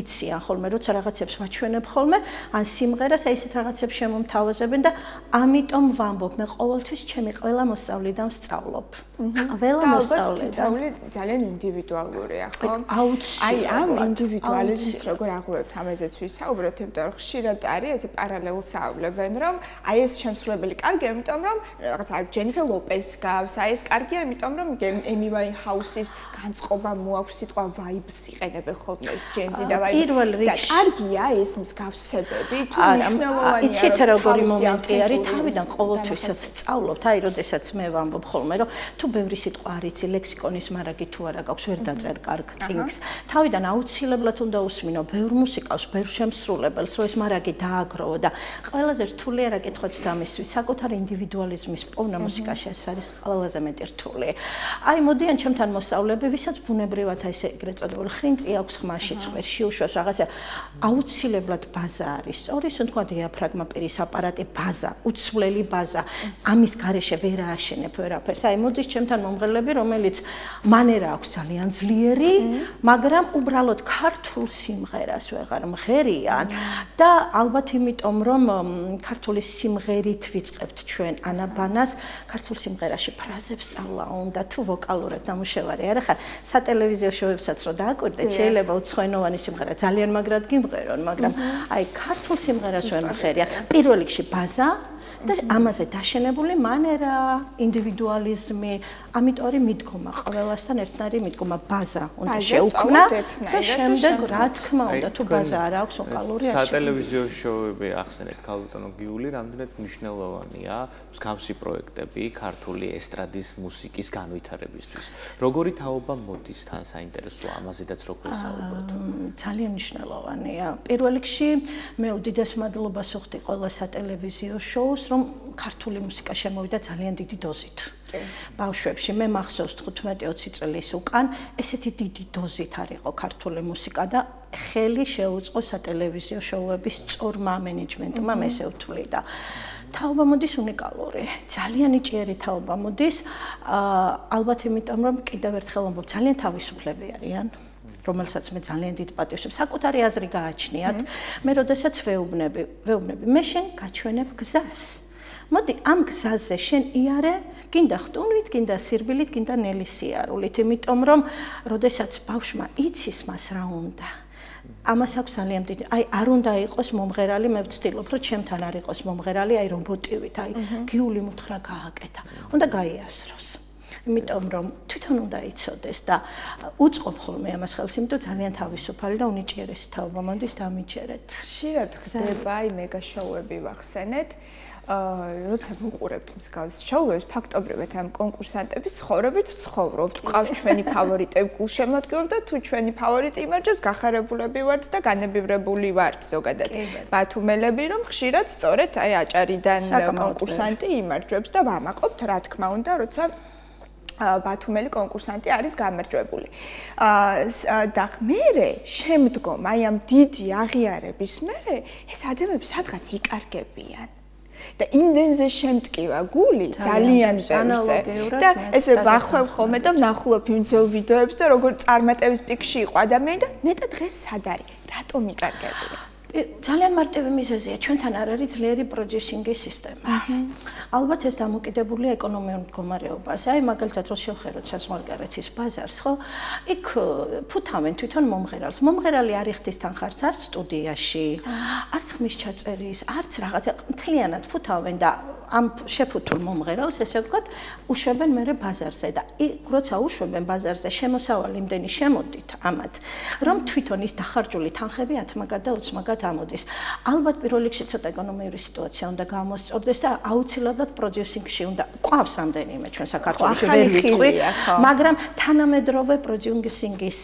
იციან ხოლმე, როცა რაღაცებს ვაჩვენებ ხოლმე, ან სიმღერას აი ესეთ რაღაცებს შემომთავაზებენ და ამიტომ ვამბობ, მე ყოველთვის ჩემი ყველა მოსწავლიდან ვსწავლობ. ყველა მოსწავლიდან ძალიან ინდივიდუალურია, ხო? აი ამ ინდივიდუალიზმს როგორ აღვევთ ამაზეც ვისაუბროთ, იმიტომ რომ ხშირად არის ესე პარალელს აავლებენ, რომ აი ეს შემსრულებელი კარგია, იმიტომ რომ რაღაც არ ჯენიფერ ლოპეზს გავს, აი ეს კარგია, იმიტომ რომ ემი ვაინჰაუსის განწყობა მოაქვს, სიტყვა vibes იყენებენ ხოლმე ეს ჯენზი და ვაი. და კარგია ეს მსგავსებები, თუ მნიშვნელოვანია. იცით როგორი მომენტი არის, თავიდან ყოველთვის სწავლობთ, აი როდესაც მე ვამბობ ხოლმე, რომ თუ ბევრი სიტყვა არ იცი ლექსიკონის მარაგი თუ არა გაქვს, ვერ დაწერ კარგ წიგნს. თავიდან აუცილებლად უნდა უსმინო ბევრ მუსიკას, ბევრ შემსრულებელს, რომ ეს მარაგი დააგროვო და ყველაზე რთული არა კითხვაც დამისვი, საკუთარი ინდივიდუალიზმის პოვნა მუსიკაში ეს არის ყველაზე მეტი რთული. აი მოდიან ჩემთან მოსწავლეები, ვისაც ბუნებრივად აი ესე ეგრეთ წოდებული ხრინწი აქვს ხმაში, ცხვერში უშვებს რაღაცა, აუცილებლად ბაზა არის. სწორი ისე თქვა დიაფრაგმა პირის აპარატი ბაზა, უცვლელი ბაზა. ამის გარეშე ვერ ააშენებ ვერაფერს. აი მოდის ჩემთან მომღერლები, რომელიც მანერა აქვს ძალიან ძლიერი, მაგრამ უბრალოდ ქართულ სიმღერას ვეღარ მღერიან და ალბათ იმიტომ რომ ქართული სიმღერით ვიწყებთ ჩვენ ანაბანას, ქართულ სიმღერაში ფრაზებს სწავლა უნდა თუ ვოკალურად დამუშავარი არა ხარ. სატელევიზიო შოუებსაც რო დააკვირდეთ, შეიძლება უცხოენოვანი სიმღერა ძალიან მაგრად გიმღერონ, მაგრამ აი ქართულ სიმღერას ვერ მღერია. პირველ რიგში ბაზა და ამაზე დაშენებული მანერა, ინდივიდუალიზმი, ამიტომ არის მიდგომა, ყველასთან ერთნაირი მიდგომა, ბაზა უნდა შეუქმნა და შემდეგ რა თქმა უნდა თუ ბაზა არ აქვს ვოკალური არჩევანი. სატელევიზიო შოუები ახსენეთ ქალბატონო გიული, რამდენად მნიშვნელოვანია მსგავსი პროექტები ქართული ესტრადის მუსიკის განვითარებისთვის. როგორი თაობა მოდის თან საინტერესოა ამაზედაც რო გვესაუბროთ? ძალიან მნიშვნელოვანია. პირველ რიგში მე უდიდეს მადლობას ვუხდი ყველა სატელევიზიო შოუს, რომ ქართული მუსიკა შემოვიდა ძალიან დიდი დოზით. ბავშვებში მე მახსოვს 15-20 წლის უკან ესეთი დიდი დოზით არისო ქართული მუსიკა და ხელი შეუწყო სატელევიზიო შოუების სწორმა მენეჯმენტმა მესე ვთვლი და თაობა მოდის უნიკალური, ძალიან იჭიერი თაობა მოდის, ალბათ იმიტომ რომ კიდევ ერთხელ ვამბობ, ძალიან თავისუფლები არიან. რომელსაც მე ძალიან დიდ პატივს ვსვამ, საკუთარი აზრი გააჩნიათ. მე როდესაც ვეუბნები, მე შენ გაჩვენებ გზას. მოდი ამ გზაზე შენ იარე, გინდა ხტუნვით, გინდა სირბილით, გინდა ნელი სიარულით, იმიტომ რომ როდესაც ბავშვმა იცის მას რა უნდა. ამას აქვს ძალიან დიდი, აი არ უნდა იყოს მომღერალი, მე ვცდილობ, რომ ჩემთან არ იყოს მომღერალი, აი რობოტივით, აი გიული მუთხრა გააკეთა. უნდა გაიასროს. იმიტომ რომ თვითონ უნდა იცოდეს და უწყობ ხოლმე ამას ხელს, იმიტომ ძალიან თავისუფალი და უნიჭიერესი თაობა მონდის დამიჯერეთ. ხშირად ხდება აი მეგა შოუები ვახსენეთ. როცა ვუყურებთ მსგავს შოუებს, ფაქტობრივად ამ კონკურსანტების ცხოვრებით ვცხოვრობთ. გვყავს ჩვენი ფავორიტები გულშემატკივრობ და თუ ჩვენი ფავორიტი იმარჯვებს, გახარებულები ვართ და განებივრებული ვართ ზოგადად. ბათუმელები რომ ხშირად სწორედ აი აჭარიდან კონკურსანტი იმარჯვებს და ვამაყობთ რა თქმა უნდა, როცა ბათუმელი კონკურსანტი არის გამარჯვებული. და მერე შემდგომ აი ამ დიდი აღიარების მერე ეს ადამიანები სადღაც იკარგებიან. და იმდენზე შემტკივა გული ძალიან ბევრზე. და ესე ვახვევ ხოლმე და ვნახულობ იმ ძველ ვიდეოებს და როგორ წარმატების პიკში იყო ადამიანი და ნეტა დღეს სად არის? რატომ იკარგებიან? ძალიან მარტივი მიზეზია, ჩვენთან არ არის ძლიერი პროდიუსინგის სისტემა. ალბათ ეს დამოკიდებულია ეკონომიურ მდგომარეობაზე. აი მაგალითად რო შევხედოთ საზღვარგარეთის ბაზარს, ხო? იქ ფუთავენ თვითონ მომღერალს. მომღერალი არ იხდის თანხარს არც სტუდიაში, არც ხმის ჩაწერის, არც რაღაცა მთლიანად ფუთავენ და ამ შეფუთულ მომღერალს, ესე ვთქვათ, უშვებენ მერე ბაზარზე და როცა უშვებენ ბაზარზე, შემოსავალი იმდენი შემოდით ამათ, რომ თვითონ ის დახარჯული თანხები 10 მაგად და 20 მაგად ამოდის. ალბათ პირველ რიგში ცოტა ეკონომიური სიტუაცია უნდა გამოსწორდეს და აუცილებლად პროდიუსინგში უნდა ყავს რამდენიმე ჩვენ საქართველოში ვერ ვიტყვი, მაგრამ თანამედროვე პროდიუსინგის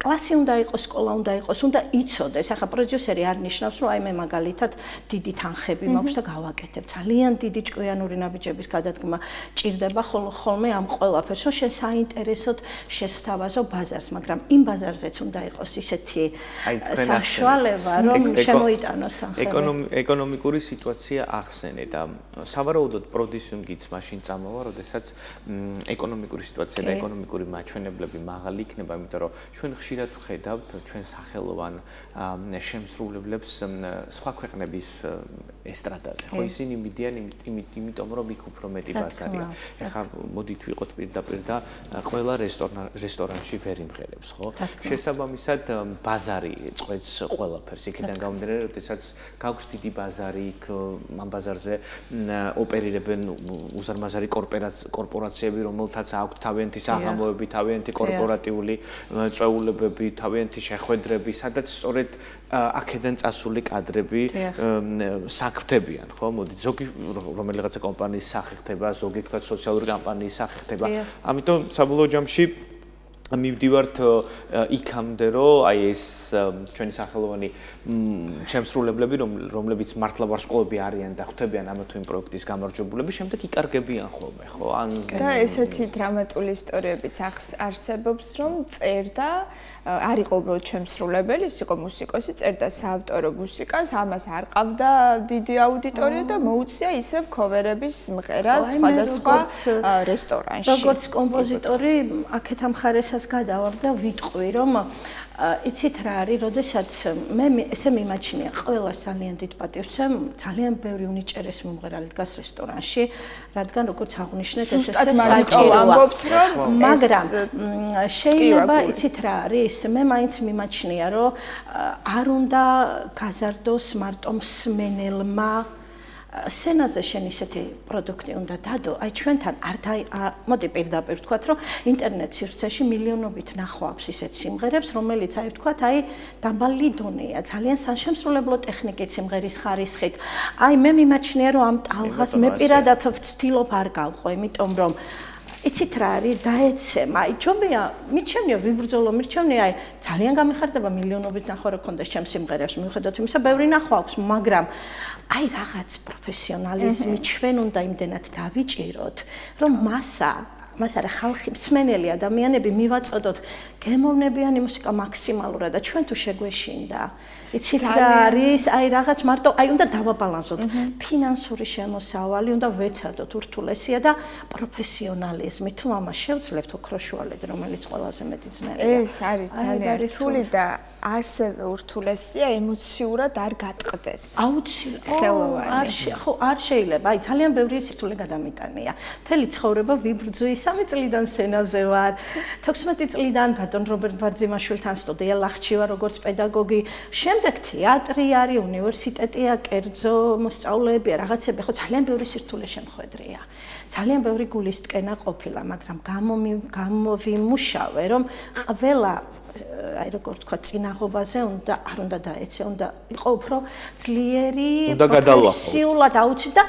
კლასი უნდა იყოს, სკოლა უნდა იყოს, უნდა იცოდეს. ახლა პროდიუსერი არ ნიშნავს, რომ აი მე მაგალითად დიდი თანხები მაქვს და გავაკეთებ. ძალიან დიდი ჭკვიანური ნაბიჯების გადადგმა ჭირდება ხოლმე ამ ყველაფერს, რომ შენ საინტერესოდ შესთავაზო ბაზარს, მაგრამ იმ ბაზარზეც უნდა იყოს ისეთი საშუალება, რომ შემოიტანოს თანხები. ეკონომიკური სიტუაცია ახსენე და სავარაუდოდ პროდიუსინგიც მაშინ წამოვა, როდესაც ეკონომიკური სიტუაცია და ეკონომიკური მაჩვენებლები მაღალი იქნება, იმიტომ რომ ჩვენ ხშირად ვხედავთ ჩვენ სახელოვან შემსრულებლებს სხვა ქვეყნების ესტრადაზე. ხო, ისინი მიდიან იმიტომ რომ იქ უფრო მეტი ბაზარია. ეხლა მოდით ვიყოთ პირდაპირ და ყველა რესტორანში ვერ იმღერებს, ხო? შესაბამისად ბაზარი წყვეტს ყველაფერს. იქიდან გამომდინარე, როდესაც გაქვს დიდი ბაზარი, იქ ამ ბაზარზე ოპერირებენ უზარმაზარი კორპორაციები, რომელთაც აქვთ თავიანთი საღამოები, თავიანთი კორპორატიული წვეულებები, თავიანთი შეხვედრები, სადაც სწორედ აქედან წასული კადრები საქმდებიან, ხო? მოდით ზოგი რომელიღაცა კომპანიის სახე ხდება, ზოგი თქვა სოციალური კამპანიის სახე ხდება. ამიტომ საბოლოო ჯამში მივდივართ იქამდე, რომ აი ეს ჩვენი სახელოვანი შემსრულებლები, რომლებიც მართლა ვარსკვლავები არიან და ხვდებიან ამა თუ იმ პროექტის გამარჯვებულები, შემდეგ იკარგებიან ხოლმე, ხო? და ესეთი დრამატული ისტორიებიც არსებობს, რომ წერდა არ იყო უბრალოდ შემსრულებელი, ის იყო მუსიკოსი, წერდა საავტორო მუსიკას, ამას არ ყავდა დიდი აუდიტორია და მოუწია ისევ ქოვერების მღერა სხვადასხვა რესტორანში. როგორც კომპოზიტორი, აქეთ ამ ხარესაც გადავარ და ვიტყვი, რომ იცით რა არის, როდესაც მე ესე მიმაჩნია, ყველას ძალიან დიდ პატივს ვცემ, ძალიან ბევრი უნიჭერესი მომღერალი დგას რესტორანში, რადგან როგორც აღვნიშნეთ, ეს საჭიროა. მაგრამ შეიძლება იცით რა არის, მე მაინც მიმაჩნია, რომ არ უნდა გაზარდოს მარტო მსმენელმა სცენაზე შენ ისეთი პროდუქტი უნდა დადო, აი ჩვენთან მოდი პირდაპირ ვთქვათ, რომ ინტერნეტ სივრცეში მილიონობით ნახვავს ისეთ სიმღერებს, რომელიც აი ვთქვათ, აი დაბალი დონეა, ძალიან საშემსრულებლო ტექნიკით სიმღერის ხარისხით. აი მე მიმაჩნია, რომ ამ ტალღას მე პირადად ვცდილობ არ გავყო, იმიტომ რომ იცით რა არის, დაეცემ, აი ჯობია, მიჩვენიო ვიბრძოლო, მიჩვენიო, აი ძალიან გამიხარდება მილიონობით ნახვა რო კონდეს ჩემს სიმღერებს, მიუხედავად იმისა, ბევრი ნახვა აქვს, მაგრამ აი რაღაც პროფესიონალიზმი ჩვენ უნდა იმდენად დავიჭიროთ, რომ მას არა ხალხი, მსმენელი ადამიანები მივაწოდოთ გემოვნებიანი მუსიკა მაქსიმალურად და ჩვენ თუ შეგვეშინდა იცით რა არის, აი რაღაც მარტო, აი უნდა დავაბალანსოთ. ფინანსური შემოსავალი უნდა ვეცადოთ ურთულესია და პროფესიონალიზმი. თუ ამას შევძლებთ ოქროშუალედ, რომელიც ყველაზე მეტი ძნელია. ეს არის ძალიან რთული და ასევე ურთულესია ემოციურად არ გატყდეს. აუცილებლად. ხო, არ შეიძლება. აი ძალიან ბევრი სირთულე გადამიტანია. მთელი ცხოვრება ვიბრძვი 3 წლიდან სცენაზე ვარ. 16 წლიდან ბატონ რობერტ ბარძიმაშვილთან სტუდია ლახჩი ვარ როგორც პედაგოგი. შემდეგ თეატრი არის, უნივერსიტეტია, კერძო მოსწავლეებია, რაღაცები, ხო ძალიან ბევრი სირთულე შემხვედრია. ძალიან ბევრი გულისტკენა ყოფილა, მაგრამ გამოვიმუშავე, რომ ყველა აი როგორ თქვა წინაღობაზე არ უნდა დაეცე, უნდა იყო უფრო ძლიერი, პროფესიულად აუცი და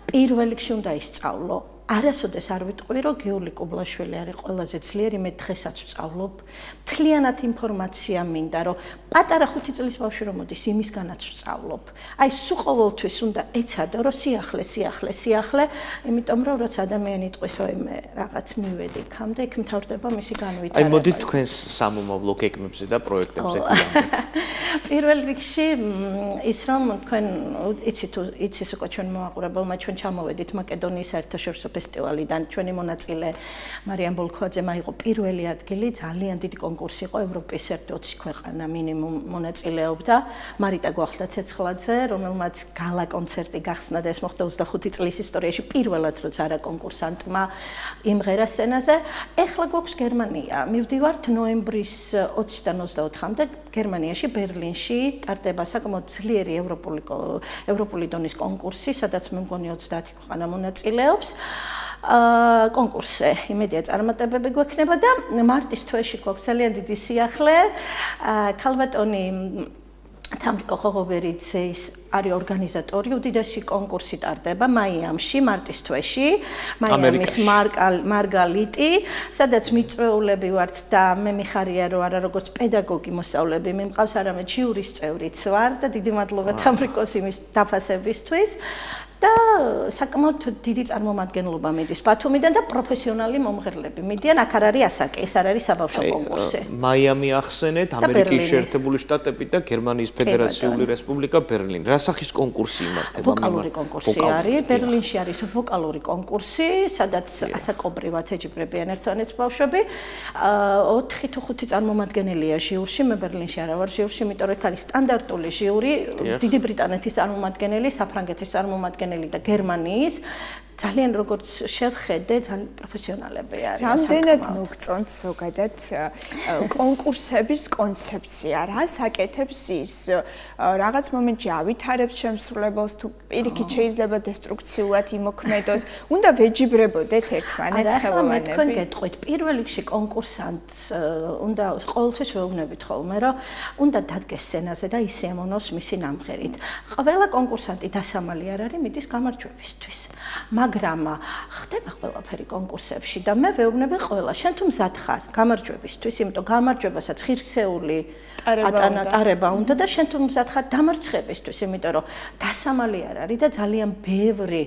პირველ რიგში უნდა ისწავლო. არასოდეს არ ვიტყვი, რომ გიული კუბლაშვილი არის ყველაზე ძლიერი, მე დღესაც ვსწავლობ. მთლიანად ინფორმაცია მინდა, რომ პატარა 5 წლის ბავშვი რომ მოდის, იმისგანაც ვსწავლობ. აი სულ ყოველთვის უნდა ეცადო, რომ სიახლე, იმიტომ რომ როცა ადამიანი იტყვის, რომ მე რაღაც მივედი იქამდე, იქ მთავრდება მისი განვითარება. აი მოდით თქვენს სამომავლო გეგმებზე და პროექტებზე გვიამბოთ. პირველ რიგში ის რომ თქვენ იცის უკვე ჩვენ მოაყურებელმა ჩვენ ჩამოვედით მაკედონიის საერთაშორისო ფესტივალიდან, ჩვენი მონაწილე მარიამ ბოლქოაძე მაიღო პირველი ადგილი, ძალიან დიდი კონკურსი იყო, ევროპის 20 ქვეყანა მინიმუმ მონაწილეობდა. მარიტა გვახლა-ცეცხლაძე, რომელმაც გალა კონცერტი გახსნა და ეს მოხდა 25 წლის ისტორიაში პირველად, როცა არა კონკურსანტმა იმღერა სცენაზე. ეხლა გვაქვს გერმანია. მივდივართ ნოემბრის 20-დან 24-მდე გერმანიაში, ბერლინში ტარდება საკმაოდ ძლიერი ევროპული დონის კონკურსი, სადაც მე მგონი 30 ქვეყანა მონაწილეობს. კონკურსზე იმედია წარმატებები გვექნება და მარტის თვეში გვაქვს ძალიან დიდი სიახლე. ქალბატონი თამრიკო ხოღობერიძე არის ორგანიზატორი, უდიდესი კონკურსი ტარდება მაიამში, მარტის თვეში, მაიამის მარგალიტი, სადაც მიწვეულები ვართ და მე მიხარია, რომ არა როგორც პედაგოგი მოსწავლეები მიმყავს, არამედ ჟიურის წევრიც ვარ და დიდი მადლობა თამრიკოს იმის დაფასებისთვის. და საკმაოდ დიდი წარმომადგენლობა მიდის ბათუმიდან და პროფესიონალი მომღერლები მიდიან. აქ არ არის ასაკი, ეს არ არის საბავშვო კონკურსი. მაიამი ახსენეთ, ამერიკის შეერთებული შტატები და გერმანიის ფედერაციული რესპუბლიკა ბერლინი. რა სახის კონკურსი იმართება? ვოკალური კონკურსი არის. ბერლინში არის ვოკალური კონკურსი, სადაც ასაკობრივად ეჯიბრებიან ერთმანეთს ბავშვები. 4 თუ 5 წარმომადგენელია ჟიურში, მე ბერლინში არა ვარ ჟიურში, იმიტომ რომ არის სტანდარტული ჟიური, დიდი ბრიტანეთის წარმომადგენელი, საფრანგეთის წარმომადგენელი და გერმანიის ძალიან როგორც შევხედე, ძალიან პროფესიონალები არიან. რამდენად მოგწონთ ზოგადად კონკურსების კონცეფცია? რას აკეთებს ის? რაღაც მომენტში ავითარებს შემსრულებელს თუ პირიქით შეიძლება დესტრუქციულად იმოქმედოს? უნდა ვეჯიბრებოდეთ ერთმანეთს ხელოვანები? თქვენ გეტყვით, პირველ რიგში კონკურსანტს უნდა ყოველთვის ვეუბნებით ხოლმე, რომ უნდა დადგეს სცენაზე და ისემონოს მისი ნამღერით. ყველა კონკურსანტი დასამალი არ არის მიდის გამარჯვებისთვის. მაგრამ ხდება ყველაფერი კონკურსებში და მე ვეუბნები ყველა, შენ თუ მზად ხარ გამარჯვებისთვის, იმიტომ გამარჯვებასაც ღირსეული ატარება უნდა და შენ თუ მზად ხარ დამარცხებისთვის, იმიტომ რომ დასამალი არ არის და ძალიან ბევრი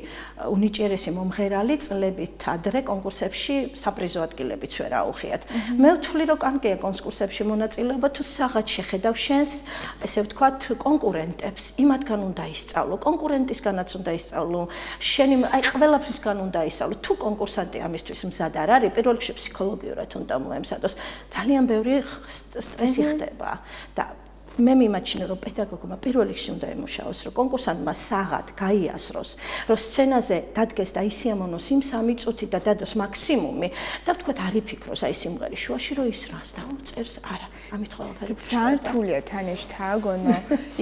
უნიჭერესი მომღერალი წლებით ადრე კონკურსებში საპრიზო ადგილებიც ვერ აუხიათ. მე ვთვლი, რომ კანკეა კონკურსებში მონაწილეობა თუ საღად შეხედავ შენს, ესე ვთქვათ, კონკურენტებს, იმათგან უნდა ისწავლო, კონკურენტისგანაც უნდა ისწავლო, შენი აი ყველაფრისგან უნდა ისწავლო. თუ კონკურსანტი ამისთვის მზად არ არის, პირველ რიგში ფსიქოლოგიურად უნდა მოემზადოს. ძალიან ბევრი სტრესი ხდება და მე მიმაჩნია, რომ პედაგოგმა პირველ რიგში უნდა ემუშაოს, რომ კონკურსანტმა საღად გაიასროს, რომ სცენაზე დადგეს და ისიამონოს იმ 3 წუთი და დადოს მაქსიმუმი და ვთქვათ, არ იფიქროს აი სიმღერის შუაში, რომ ის რას დაუწერს, არა, ამით ყველაფერი ძალიან რთულია თანეშთა გონო,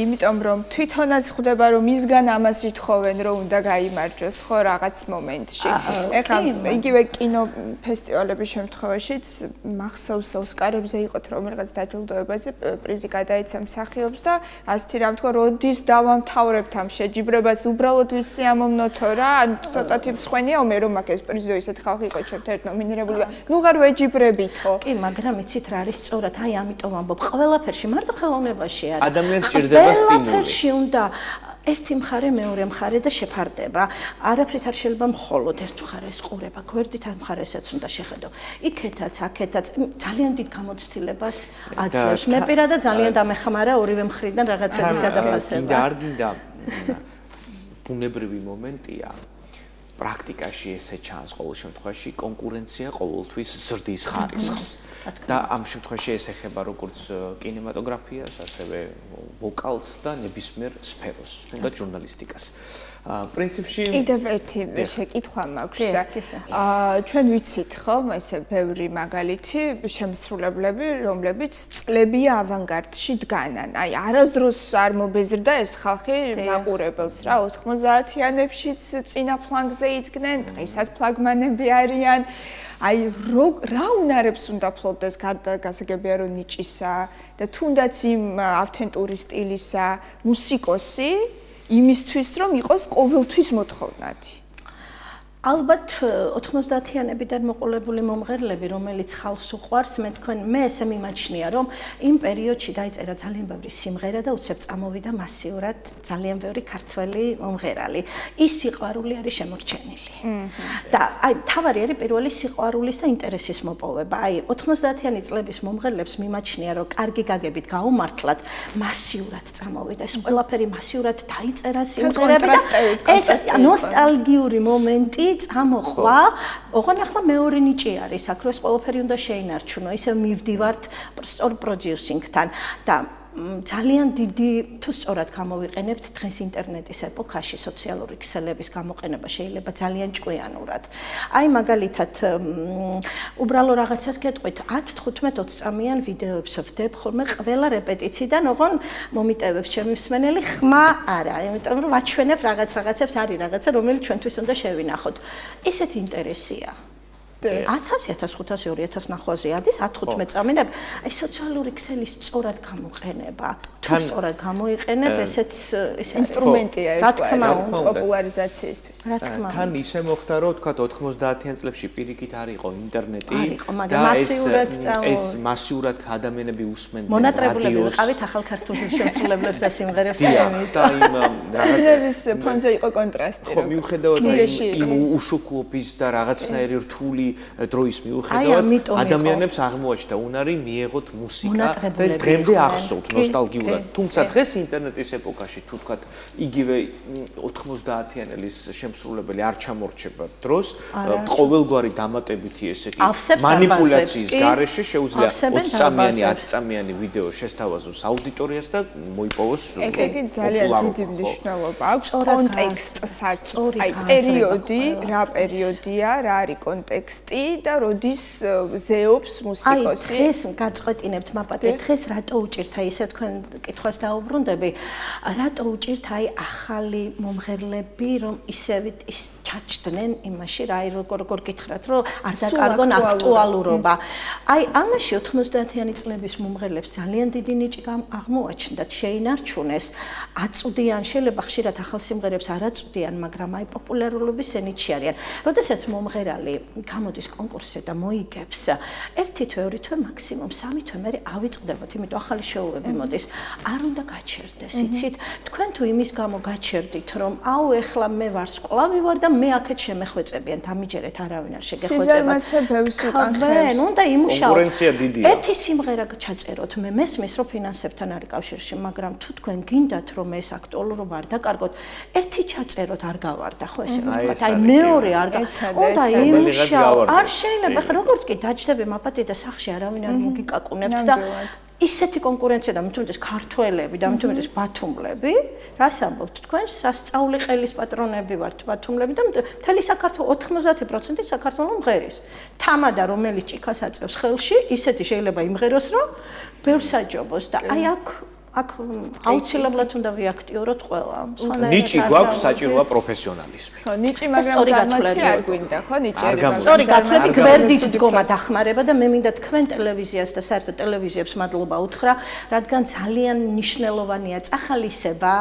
იმიტომ რომ თვითონაც ხვდება, რომ მისგან ამას ითხოვენ, რომ უნდა გაიმარჯვოს ხო რაღაც მომენტში. ეხლა იგივე კინო ფესტივალების შემთხვევაშიც მახსოვს ოსკარებზე იყოთ რომელიღაც დაჯილდოებაზე პრიზი გადაეცა მსახიობს და ასეთი რამ თქვა, როდის დავამთავრებთ ამ შეჯიბრებას, უბრალოდ ვისიამოვნოთო რა, ცოტათი მცხვენია მე რომ აქ ეს პრიზო ისეთ ხალხი იყო ერთ ნომინირებული და ნუ ღარ ვეჯიბრებითო. კი, მაგრამ იცით რა არის სწორად, აი ამიტომ ამბობ, ყველაფერში მარტო ხელოვნებაში არის. ადამიანს სჭირდება სტიმული. ყველაფერში უნდა ერთი მხარე, მეორე მხარე და შეფარდება. არაფრით არ შეიძლება მხოლოდ ერთ მხარეს ყურება, გვერდით ამ მხარესაც უნდა შეხედო. იქეთაც, აქეთაც ძალიან დიდ გამოცდილებას აძლევს. მე პირადად ძალიან დამეხმარა ორივე მხრიდან რაღაცების გადაფასება. არ გინდა ბუნებრივი მომენტია. პრაქტიკაში ესე ჩანს ყოველ შემთხვევაში კონკურენცია ყოველთვის ზრდის ხარისხს. და ამ შემთხვევაში ეს ეხება როგორც კინემატოგრაფიას, ასევე ვოკალს და ნებისმიერ სფეროს, თუნდაც ჟურნალისტიკას. პრინციპში კიდევ ერთი შეკითხვა მაქვს. ჩვენ ვიცით ხომ, ესე ბევრი მაგალითი შემსრულებლები, რომლებიც წლებია ავანგარდში დგანან. აი, არასდროს არ მობეზრდა ეს ხალხი მაყურებელს რა, 90-იანებშიც წინა ფლანგზე იდგნენ, დღესაც ფლაგმანები არიან. აი, რა უნარებს უნდა ფლობდეს გარდა გასაგებია რომ ნიჭისა და თუნდაც იმ ავთენტური სტილისა მუსიკოსი იმისთვის რომ იყოს ყოველთვის მოთხოვნადი. ალბათ 90-იანებიდან მოყოლებული მომღერლები, რომელიც ხალხს უყვარს, მე ესე მიმაჩნია, რომ იმ პერიოდში დაიწერა ძალიან ბევრი სიმღერა და უცებ წამოვიდა მასიურად ძალიან ბევრი ქართველი მომღერალი. ის სიყვარული არის შემორჩენილი. და აი, თავარი არის პირველი სიყვარულის და ინტერესის მოპოვება. აი, 90-იანი წლების მომღერლებს მიმაჩნია, რომ კარგი გაგებით გაუმართლად მასიურად წამოვიდა. ეს ყველაფერი მასიურად დაიწერა სიმღერები და ეს ნოსტალგიური მომენტი წამოხვა, ოღონ ახლა მეორე ნიჭი არის, აქ ეს ყველაფერი უნდა შეინარჩუნო, ისე მივდივართ სწორ პროდიუსინგთან და ძალიან დიდი თუ სწორად გამოვიყენებთ დღეს ინტერნეტის ეპოქაში სოციალური ქსელების გამოყენება შეიძლება ძალიან ჭკვიანურად. აი მაგალითად უბრალო რაღაცას გეტყვით 10-15-20 წამიან ვიდეოებს ვდებ ხოლმე ყველა რეპეტიციიდან, ოღონ მომიტევებს ჩემი მსმენელი ხმა არა, იმიტომ რომ ვაჩვენებ რაღაცებს არის რაღაცა რომელიც ჩვენთვის უნდა შევინახოთ. ისეთი ინტერესია. 1000-1500 2000 ნახვაზე ადის 10-15 წამი. აი სოციალური ქსელის სწორად გამოყენება. თუ სწორად გამოიყენებ, ესეც ინსტრუმენტია პოპულარიზაციისთვის. თან ისე მოხდა, რომ თქვა 90-იან წლებში პირიქით არ იყო ინტერნეტი და ეს მასიურად ადამიანები უსმენდნენ მონატრებულები ვიყავით ახალ ქართულ შემსრულებლებს და სიმღერებს და იმ რაღაცების ფონზე იყო კონტრასტი. ხო, მიუხედავად იმ უშუქობის და რაღაცნაირი რთული დროის მიუხედავად ადამიანებს აღმოაჩნდა უნარი მიეღოთ მუსიკა და ეს დღემდე ახსოვთ ნოსტალგიურად. თუმცა დღეს ინტერნეტის ეპოქაში თუ თქვა იგივე 90-იანელის შემსრულებელი არ ჩამორჩება დროს ყოველგვარი დამატებითი ესე კი მანიპულაციის გარეშე შეუძლია 20 წამიანი 10 წამიანი ვიდეო შესთავაზოს აუდიტორიას და მოიპოვოს ესე იგი ძალიან დიდი მნიშვნელობა აქვს კონტექსტსაც აი პერიოდი რა პერიოდია რა არის კონტექსტი და როდის ზეობს მუსიკოსი აი ეს გაწყვეტინებთ მაპატე დღეს რატო უჭირთ აი ესე თქვენ კითხვას დაუბრუნდები რატო უჭირთ აი ახალი მომღერლები რომ ისევით ის ჩაჭდნენ იმაში რა როგორ გითხრათ რომ არ დაკარგონ აქტუალურობა აი ამაში 90-იანი წლების მომღერლებს ძალიან დიდი ნიჭი აღმოაჩნდათ შეინარჩუნეს აწვდიან შეიძლება ხშირად ახალ სიმღერებს არ აწვდიან მაგრამ აი პოპულარულობის ენიჩი არიან როდესაც მომღერალი გამოდის კონკურსზე და მოიგებს ერთი თვე ორი თვე მაქსიმუმ სამი თვე მერე ავიწყდებათ იმიტომ ახალი შოუები მოდის არ უნდა გაჩერდეს იცით თქვენ თუ იმის გამო გაჩერდით რომ აუ ეხლა მე ვარ სკოლავი ვარ და მე აქეთ შემეხვეწებიან დამიჯერეთ არავინ არ შეგეხვეწება სიზარმაცე ბევრს უკან ხებს უნდა იმუშაოთ კონკურენცია დიდია ერთი სიმღერა ჩაწეროთ მე მესმის რომ ფინანსებთან არის კავშირში მაგრამ თუ თქვენ გინდათ რომ ეს აქტუალურობა არ დაკარგოთ ერთი ჩაწეროთ არ გავარდა ხო ესე ვთქვათ აი მეორე არ უნდა იმუშაოთ არ შეიძლება ხა როგორც კი დაჯდები მაპატი და სახში არავინ არ მოგიკაკუნებთ და ისეთი კონკურენცია და მithumetes ქართველები და მithumetes ბათუმლები, რას ამბობთ თქვენ? სასწაული ყელის პატრონები ვართ ბათუმლები და მთელი საქართველოს 90% საქართველოს მღერის. თამადა რომელიც ჭიქას აწევს ხელში, ისეთი შეიძლება იმღეროს, რომ ბევრ საჯობოს და აი აქ აუცილებლად უნდა ვიაქტიუროთ ყველა. ნიჭი გვაქვს საჭიროა პროფესიონალიზმი. ხო, ნიჭი მაგრამ ზარმაცი არ გვინდა, ხო, ნიჭი არ გვაქვს. სწორი გათვლით გვერდით დგომა დახმარება და მე მინდა თქვენ ტელევიზიას და საერთოდ ტელევიზიებს მადლობა უთხრა, რადგან ძალიან მნიშვნელოვანია წახალისება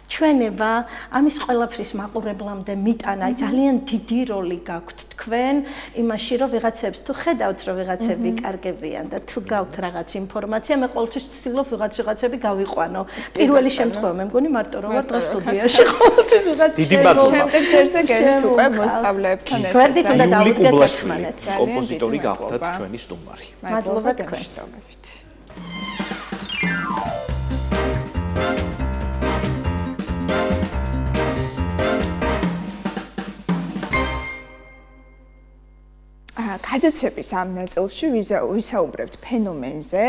ჩვენება ამის ყველაფრის მაყურებლამდე მიტანა ძალიან დიდი როლი გაქვთ თქვენ იმაში რომ ვიღაცებს თუ ხედავთ რომ ვიღაცები კარგებიან და თუ გაქვთ რაღაც ინფორმაცია მე ყოველთვის ვცდილობ ვიღაცები გავიყვანო პირველი შემთხვევა მე მგონი მარტო რომ ვარ დღეს სტუდიაში ყოველთვის ვიღაც შემდეგ ჯერზე გენით უკვე მოსწავლეებთან ერთად გვერდით უნდა დავუდგეთ ერთმანეთს კომპოზიტორი გახდათ ჩვენი სტუმარი მადლობა თქვენ გადაცემის ამ ნაწილში ვისაუბრებთ ფენომენზე,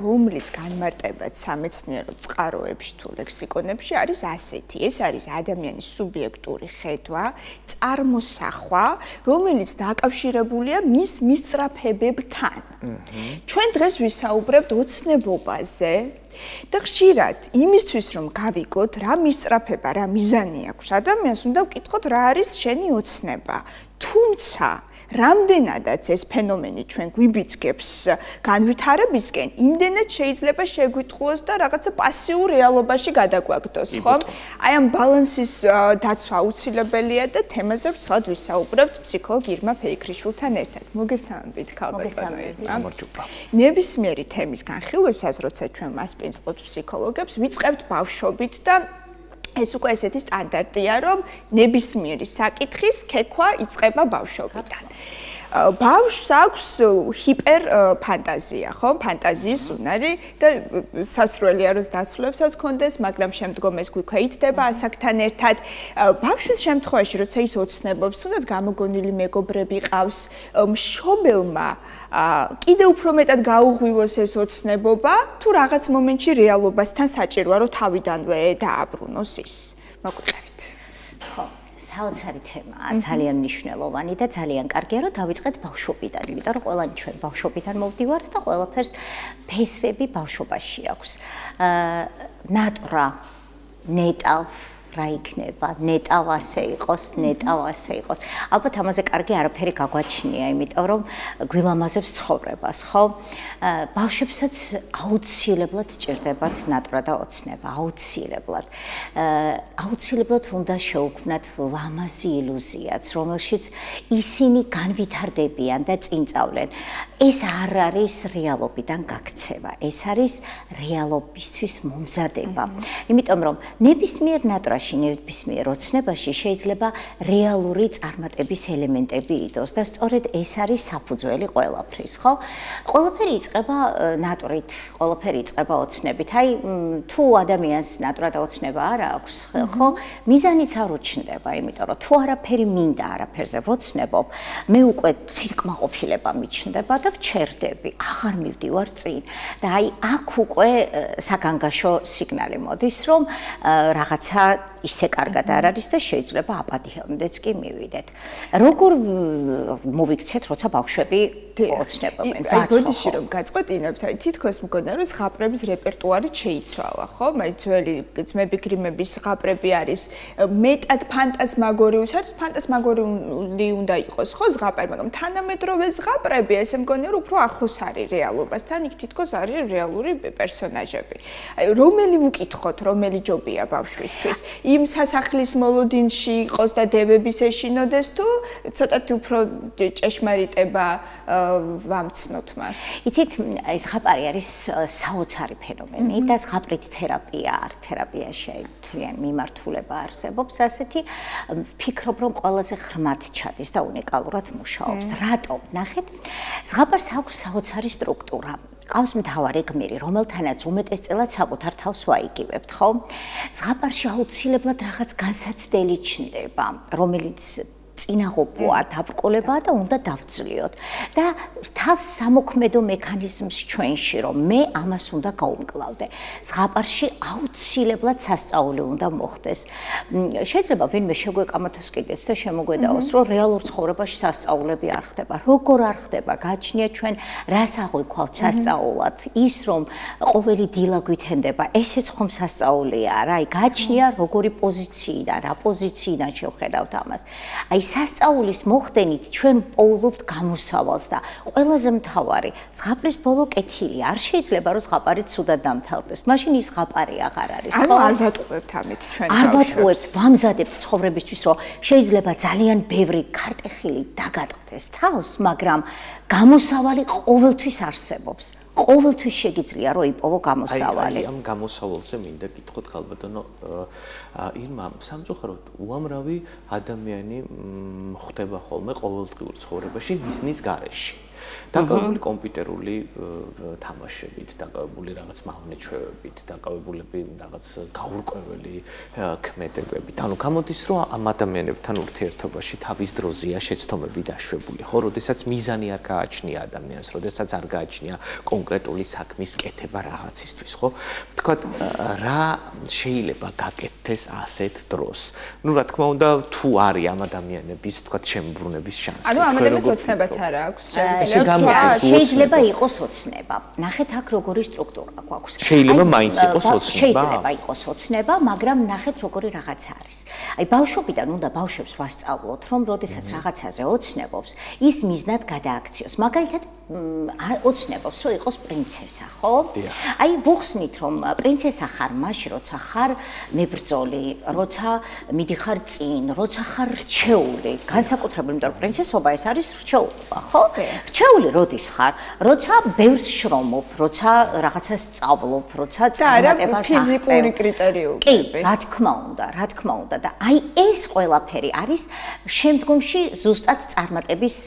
რომლის განმარტებაც სამეცნიერო წყაროებში თუ ლექსიკონებში არის ასეთი. ეს არის ადამიანის სუბიექტური ხედვა, წარმოსახვა, რომელიც დაკავშირებულია მის მისწრაფებებთან. ჩვენ დღეს ვისაუბრებთ ოცნებობაზე და ხშირად იმისთვის რომ გავიგოთ რა მისწრაფება, რა მიზანი აქვს ადამიანს, უნდა ვკითხოთ რა არის შენი ოცნება. თუმცა რამდენადაც ეს ფენომენი ჩვენ გვიბიძგებს განვითარებისკენ, იმდენად შეიძლება შეგვიტყუოს და რაღაცა პასიურ რეალობაში გადაგვაგდოს, ხო? აი ამ ბალანსის დაცვა აუცილებელია და თემაზე ვცად ვისაუბრებთ ფსიქოლოგ ირმა ფეიქრიშვილთან ერთად. მოგესალმებით, ქალბატონო ირმა. გამარჯობა. ნებისმიერი თემის განხილვისას, როცა ჩვენ მასპინძლობთ ფსიქოლოგებს, ვიწყებთ ბავშვობით და ეს უკვე ესეთი სტანდარტია, რომ ნებისმიერი საკითხის ქექვა იწყება ბავშვობიდან. ბავშვს აქვს ჰიპერ ფანტაზია, ხო? ფანტაზიის უნარი და სასურველია რომ დასრულებსაც კონდეს, მაგრამ შემდგომ ეს გვიქვეითდება ასაკთან ერთად. ბავშვის შემთხვევაში, როცა ის ოცნებობს, თუნდაც გამოგონილი მეგობრები ყავს, მშობელმა კიდევ უფრო მეტად გაუღვივოს ეს ოცნებობა, თუ რაღაც მომენტში რეალობასთან საჭიროა, რომ თავიდანვე დააბრუნოს ის. მოგვიყევით. ხო, საოცარი თემაა, ძალიან მნიშვნელოვანი და ძალიან კარგია, რომ დავიწყეთ ბავშვობიდან, იმიტომ რომ ყველანი ჩვენ ბავშვობიდან მოვდივართ და ყველაფერს ფესვები ბავშვობაში აქვს. ნატრა, ნეტა რა იქნება, ნეტავ ასე იყოს, ალბათ ამაზე კარგი არაფერი გაგვაჩნია, იმიტომ რომ გვილამაზებს ცხოვრებას, ხო? ბავშვებსაც აუცილებლად ჭირდებათ ნატრა და ოცნება, აუცილებლად უნდა შეუქმნათ ლამაზი ილუზიაც, რომელშიც ისინი განვითარდებიან და წინწავლენ. ეს არ არის რეალობიდან გაქცევა, ეს არის რეალობისთვის მომზადება. იმიტომ რომ ნებისმიერ ნატრაში, ნებისმიერ ოცნებაში შეიძლება რეალური წარმატების ელემენტები იდოს და სწორედ ეს არის საფუძველი ყველაფრის, ხო? ყველაფერი იწყება ნატრით, ყველაფერი იწყება ოცნებით. აი, თუ ადამიანს ნატრა და ოცნება არ აქვს, ხო? მიზანიც არ უჩნდება, იმიტომ რომ თუ არაფერი მინდა, არაფერზე ვოცნებობ, მე უკვე თვითკმაყოფილება მიჩნდება და ვჩერდები, აღარ მივდივარ წინ. და აი, აქ უკვე საგანგაშო სიგნალი მოდის, რომ რაღაცა ისე კარგად არ არის და შეიძლება აპათიამდეც კი მივიდეთ. როგორ მოვიქცეთ, როცა ბავშვები ოცნებობენ? აი, ბოდიში რომ გაწყვეტინებთ, აი თითქოს მგონია, რომ ზღაპრების რეპერტუარი შეიცვალა, ხო? აი, ძველი ძმები გრიმების ზღაპრები არის მეტად ფანტაზმაგორიული, საერთოდ ფანტაზმაგორიული უნდა იყოს, ხო, ზღაპრები, მაგრამ თანამედროვე ზღაპრები, ესე მგონია, რომ უფრო ახლოს არის რეალობასთან, იქ თითქოს არის რეალური პერსონაჟები. აი, რომელი ვუკითხოთ, რომელი ჯობია ბავშვისთვის? იმ სასახლის მოლოდინში იყოს და დევების ეშინოდეს თუ ცოტათი უფრო ჭეშმარიტება ვამცნოთ მას. იცით, ზღაპარი არის საოცარი ფენომენი და ზღაპრით თერაპია არ თერაპიაში ძალიან მიმართულება არსებობს ასეთი. ვფიქრობ, რომ ყველაზე ღრმად ჩადის და უნიკალურად მუშაობს. რატომ? ნახეთ, ზღაპარს აქვს საოცარი სტრუქტურა. ყავს მთავარი გმირი, რომელთანაც უმეტესწილად საკუთარ თავს ვაიგივებთ, ხო? ზღაპარში აუცილებლად რაღაც განსაცდელი ჩნდება, რომელიც წინაღობაა, დაბრკოლებაა და უნდა დავწლიოთ. და თავს სამოქმედო მექანიზმს ჩვენში, რომ მე ამას უნდა გავუმკლავდე. ზღაპარში აუცილებლად სასწაული უნდა მოხდეს. შეიძლება ვინმე შეგვეკამათოს კიდეც და შემოგვედაოს, რომ რეალურ ცხოვრებაში სასწაულები არ ხდება. როგორ არ ხდება? გააჩნია ჩვენ რას აღვიქვავთ სასწაულად? ის რომ ყოველი დილა გვითენდება, ესეც ხომ სასწაულია რა? აი, გააჩნია როგორი პოზიციიდან, რა პოზიციიდან შევხედავთ ამას. აი, სასწაულის მოხდენით ჩვენ პოულობთ გამოსავალს და ყველაზე მთავარი, ზღაპრის ბოლო კეთილი არ შეიძლება რომ ზღაპარი ცუდად დამთავრდეს. მაშინ ის ზღაპარი აღარ არის, ხო? არ ვატყუებთ ამით ჩვენ ბავშვებს. არ ვატყუებთ, ვამზადებთ ცხოვრებისთვის, რომ შეიძლება ძალიან ბევრი ქარტეხილი დაგატყდეს თავს, მაგრამ გამოსავალი ყოველთვის არსებობს. ყოველთვის შეგიძლია რომ იპოვო გამოსავალი. აი, ამ გამოსავალზე მინდა გითხოთ ხალბატონო ირმა, სამწუხაროდ უამრავი ადამიანი ხდება ხოლმე ყოველდღიურ ცხოვრებაში მიზნის გარეშე. დაკავებული კომპიუტერული თამაშებით, დაკავებული რაღაც მავნეჩვევებით, დაკავებულები რაღაც გაურკვეველი ქმედებებით. ანუ გამოდის, რომ ამ ადამიანებთან ურთიერთობაში თავის დროზეა შეცდომები დაშვებული, ხო, როდესაც მიზანი არ გააჩნია ადამიანს, როდესაც არ გააჩნია კონკრეტული საქმის კეთება რაღაცისთვის, ხო? თქვათ, რა შეიძლება გაკეთდეს ასეთ დროს? ნუ რა თქმა უნდა, თუ არის ამ ადამიანების, თქვათ, შემოbrunების შანსი. ანუ ამ ადამიანს ოცნებაც არ აქვს. შეიძლება იყოს ოცნება. ნახეთ აქ როგორი სტრუქტურა გვაქვს. შეიძლება მაინც იყოს ოცნება. შეიძლება იყოს ოცნება, მაგრამ ნახეთ როგორი რაღაც არის. აი ბავშვობიდან უნდა ბავშვებს ვასწავლოთ, რომ როდესაც რაღაცაზე ოცნებობს, ის მიზნად გადააქციოს. მაგალითად, ოცნებობს, რომ იყოს პრინცესა, ხო? აი ვუხსნით, რომ პრინცესა ხარ მაშინ, როცა ხარ მებრძოლი, როცა მიდიხარ წინ, როცა ხარ რჩეული. განსაკუთრებით, იმიტომ რომ პრინცესობა ეს არის რჩეულობა, ხო? რჩეული როდის ხარ? როცა ბევრს შრომობ, როცა რაღაცას სწავლობ, როცა წარმატებას აღწევ. ფიზიკური კრიტერიუმები. კი, რა თქმა უნდა და აი ეს ყველაფერი არის შემდგომში ზუსტად წარმატების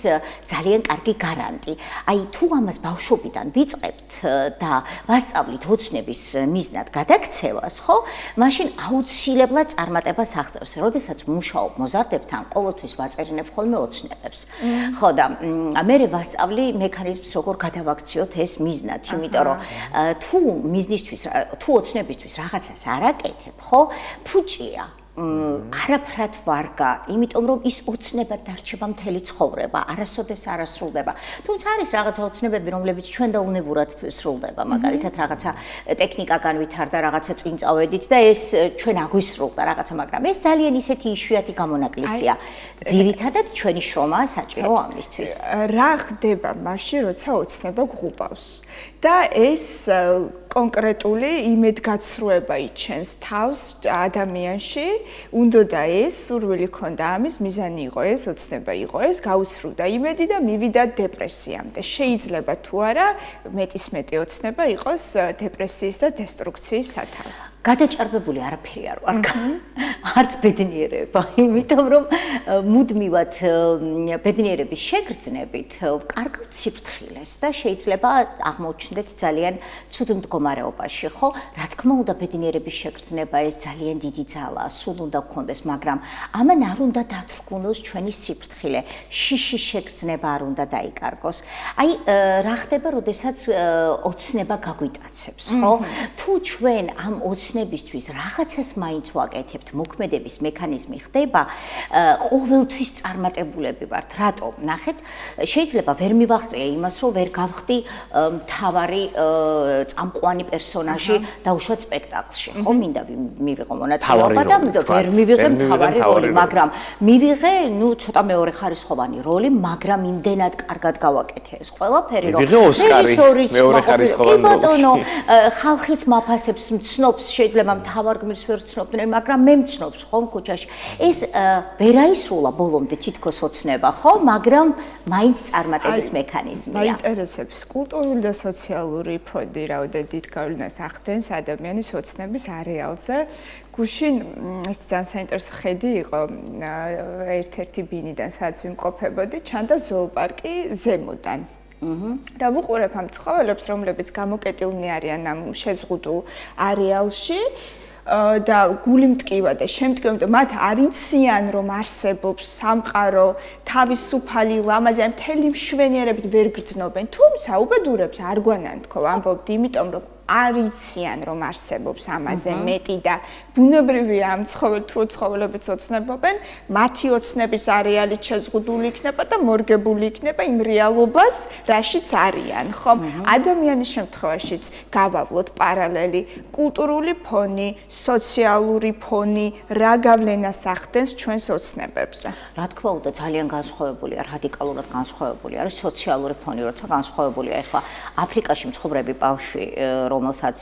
ძალიან კარგი გარანტი. აი თუ ამას ბავშვობიდან ვიწყებთ და ვასწავლით ოცნების მიზნად გადაქცევას, ხო? მაშინ აუცილებლად წარმატებას აღწევს. როდესაც მუშაობ მოზარდებთან, ყოველთვის ვაწერინებ ხოლმე ოცნებებს. ხო და მე ვასწავლი მექანიზმს, როგორ გადავაქციოთ ეს მიზნად, იმიტომ რომ თუ მიზნისთვის, თუ ოცნებისთვის რაღაცას არ აკეთებ, ხო? ფუჭია. არაფრად ვარგა, იმიტომ რომ ის ოცნებად დარჩება მთელი ცხოვრება, არასოდეს არ ასრულდება. თუმცა არის რაღაცა ოცნებები, რომლებიც ჩვენ დაუნებურად სრულდება, მაგალითად რაღაცა ტექნიკა განვითარდა, რაღაცა წინ წავედით და ეს ჩვენ აგვისრულდა რაღაცა, მაგრამ ეს ძალიან ისეთი იშვიათი გამონაკლისია. ძირითადად ჩვენი შრომაა საჭირო ამისთვის. რა ხდება მაშინ, როცა ოცნება გღუბავს? და ეს კონკრეტული იმედგაცრუება იჩენს თავს ადამიანში, უნდა ეს სურვილი ქონდა ამის მიზანი იყო ეს, ოცნება იყო ეს, გაუსრუდა იმედი და მივიდა დეპრესიამდე. შეიძლება თუ არა მეტისმეტი ოცნება იყოს დეპრესიის და დესტრუქციის სათავე. გადაჭარბებული არაფერი არ ვარ. არც ბედნიერება, იმიტომ რომ მუდმივად ბედნიერების შეგრძნებით კარგავთ სიფრთხილეს და შეიძლება აღმოჩნდეთ ძალიან ცუდ მდგომარეობაში, ხო? რა თქმა უნდა, ბედნიერების შეგრძნება ეს ძალიან დიდი ძალაა, სულ უნდა გქონდეს, მაგრამ ამან არ უნდა დათრგუნოს ჩვენი სიფრთხილე. შიში შეგრძნება არ უნდა დაიკარგოს. აი, რა ხდება, როდესაც ოცნება გაგვიტაცებს, ხო? თუ ჩვენ ამ ოცნებისთვის რაღაცას მაინც ვაკეთებთ, მოქმედების მექანიზმი ხდება, ყოველთვის წარმატებულები ვართ. რატომ? ნახეთ, შეიძლება ვერ მივაღწია იმას, რომ ვერ გავხდი მთავარი წამყვანი პერსონაჟი დაუშვათ სპექტაკლში. ხო, მინდა მივიღო მონაწილეობა და ვერ მივიღე მთავარი როლი, მაგრამ მივიღე, ნუ ცოტა მეორე ხარისხოვანი როლი, მაგრამ იმდენად კარგად გავაკეთე ეს ყველაფერი, რომ მივიღე ოსკარი მეორე ხარისხოვანი როლი. ბატონო, ხალხის მაფასებს მცნობს, შეიძლება მთავარ გმირს ვერ ცნობდნენ, მაგრამ მე მცნობს ხომ ქუჩაში. ეს ვერ აისრულა ბოლომდე თითქოს ოცნება, ხო, მაგრამ მაინც წარმატების მექანიზმია. მაინტერესებს კულტურული და სოციალური ფონდი რაოდენობით გავლენას ახდენს ადამიანის ოცნების არეალზე. გუშინ ეს ძალიან საინტერესო ხედი იყო ერთ-ერთი ბინიდან, სადაც ვიმყოფებოდი, ჩანდა ზოოპარკი ზემოდან. და ვუყურებ ამ ცხოველებს, რომლებიც გამოკეტილნი არიან ამ შეზღუდულ არეალში და გული მტკივა და შემდგომ მათ არ იციან, რომ არსებობს სამყარო, თავისუფალი ლამაზი, აი მთელი მშვენიერებით ვერ გრძნობენ, თუმცა უბედურებს არ გვანან თქო, ამბობთ, იმიტომ რომ არ იციან, რომ არსებობს ამაზე მეტი და ბუნებრივია ამ ცხოველებიც ოცნებობენ, მათი ოცნების არეალი შეზღუდული იქნება და მორგებული იქნება იმ რეალობას, რაშიც არიან, ხომ? ადამიანის შემთხვევაშიც გავავლოთ პარალელი, კულტურული ფონი, სოციალური ფონი, რა გავლენას ახდენს ჩვენს ოცნებებზე? რა თქმა უნდა, ძალიან განსხვავებულია, რადიკალურად განსხვავებული არის სოციალური ფონი, როცა განსხვავებულია. ეხლა აფრიკაში მცხოვრები ბავშვი, რომელსაც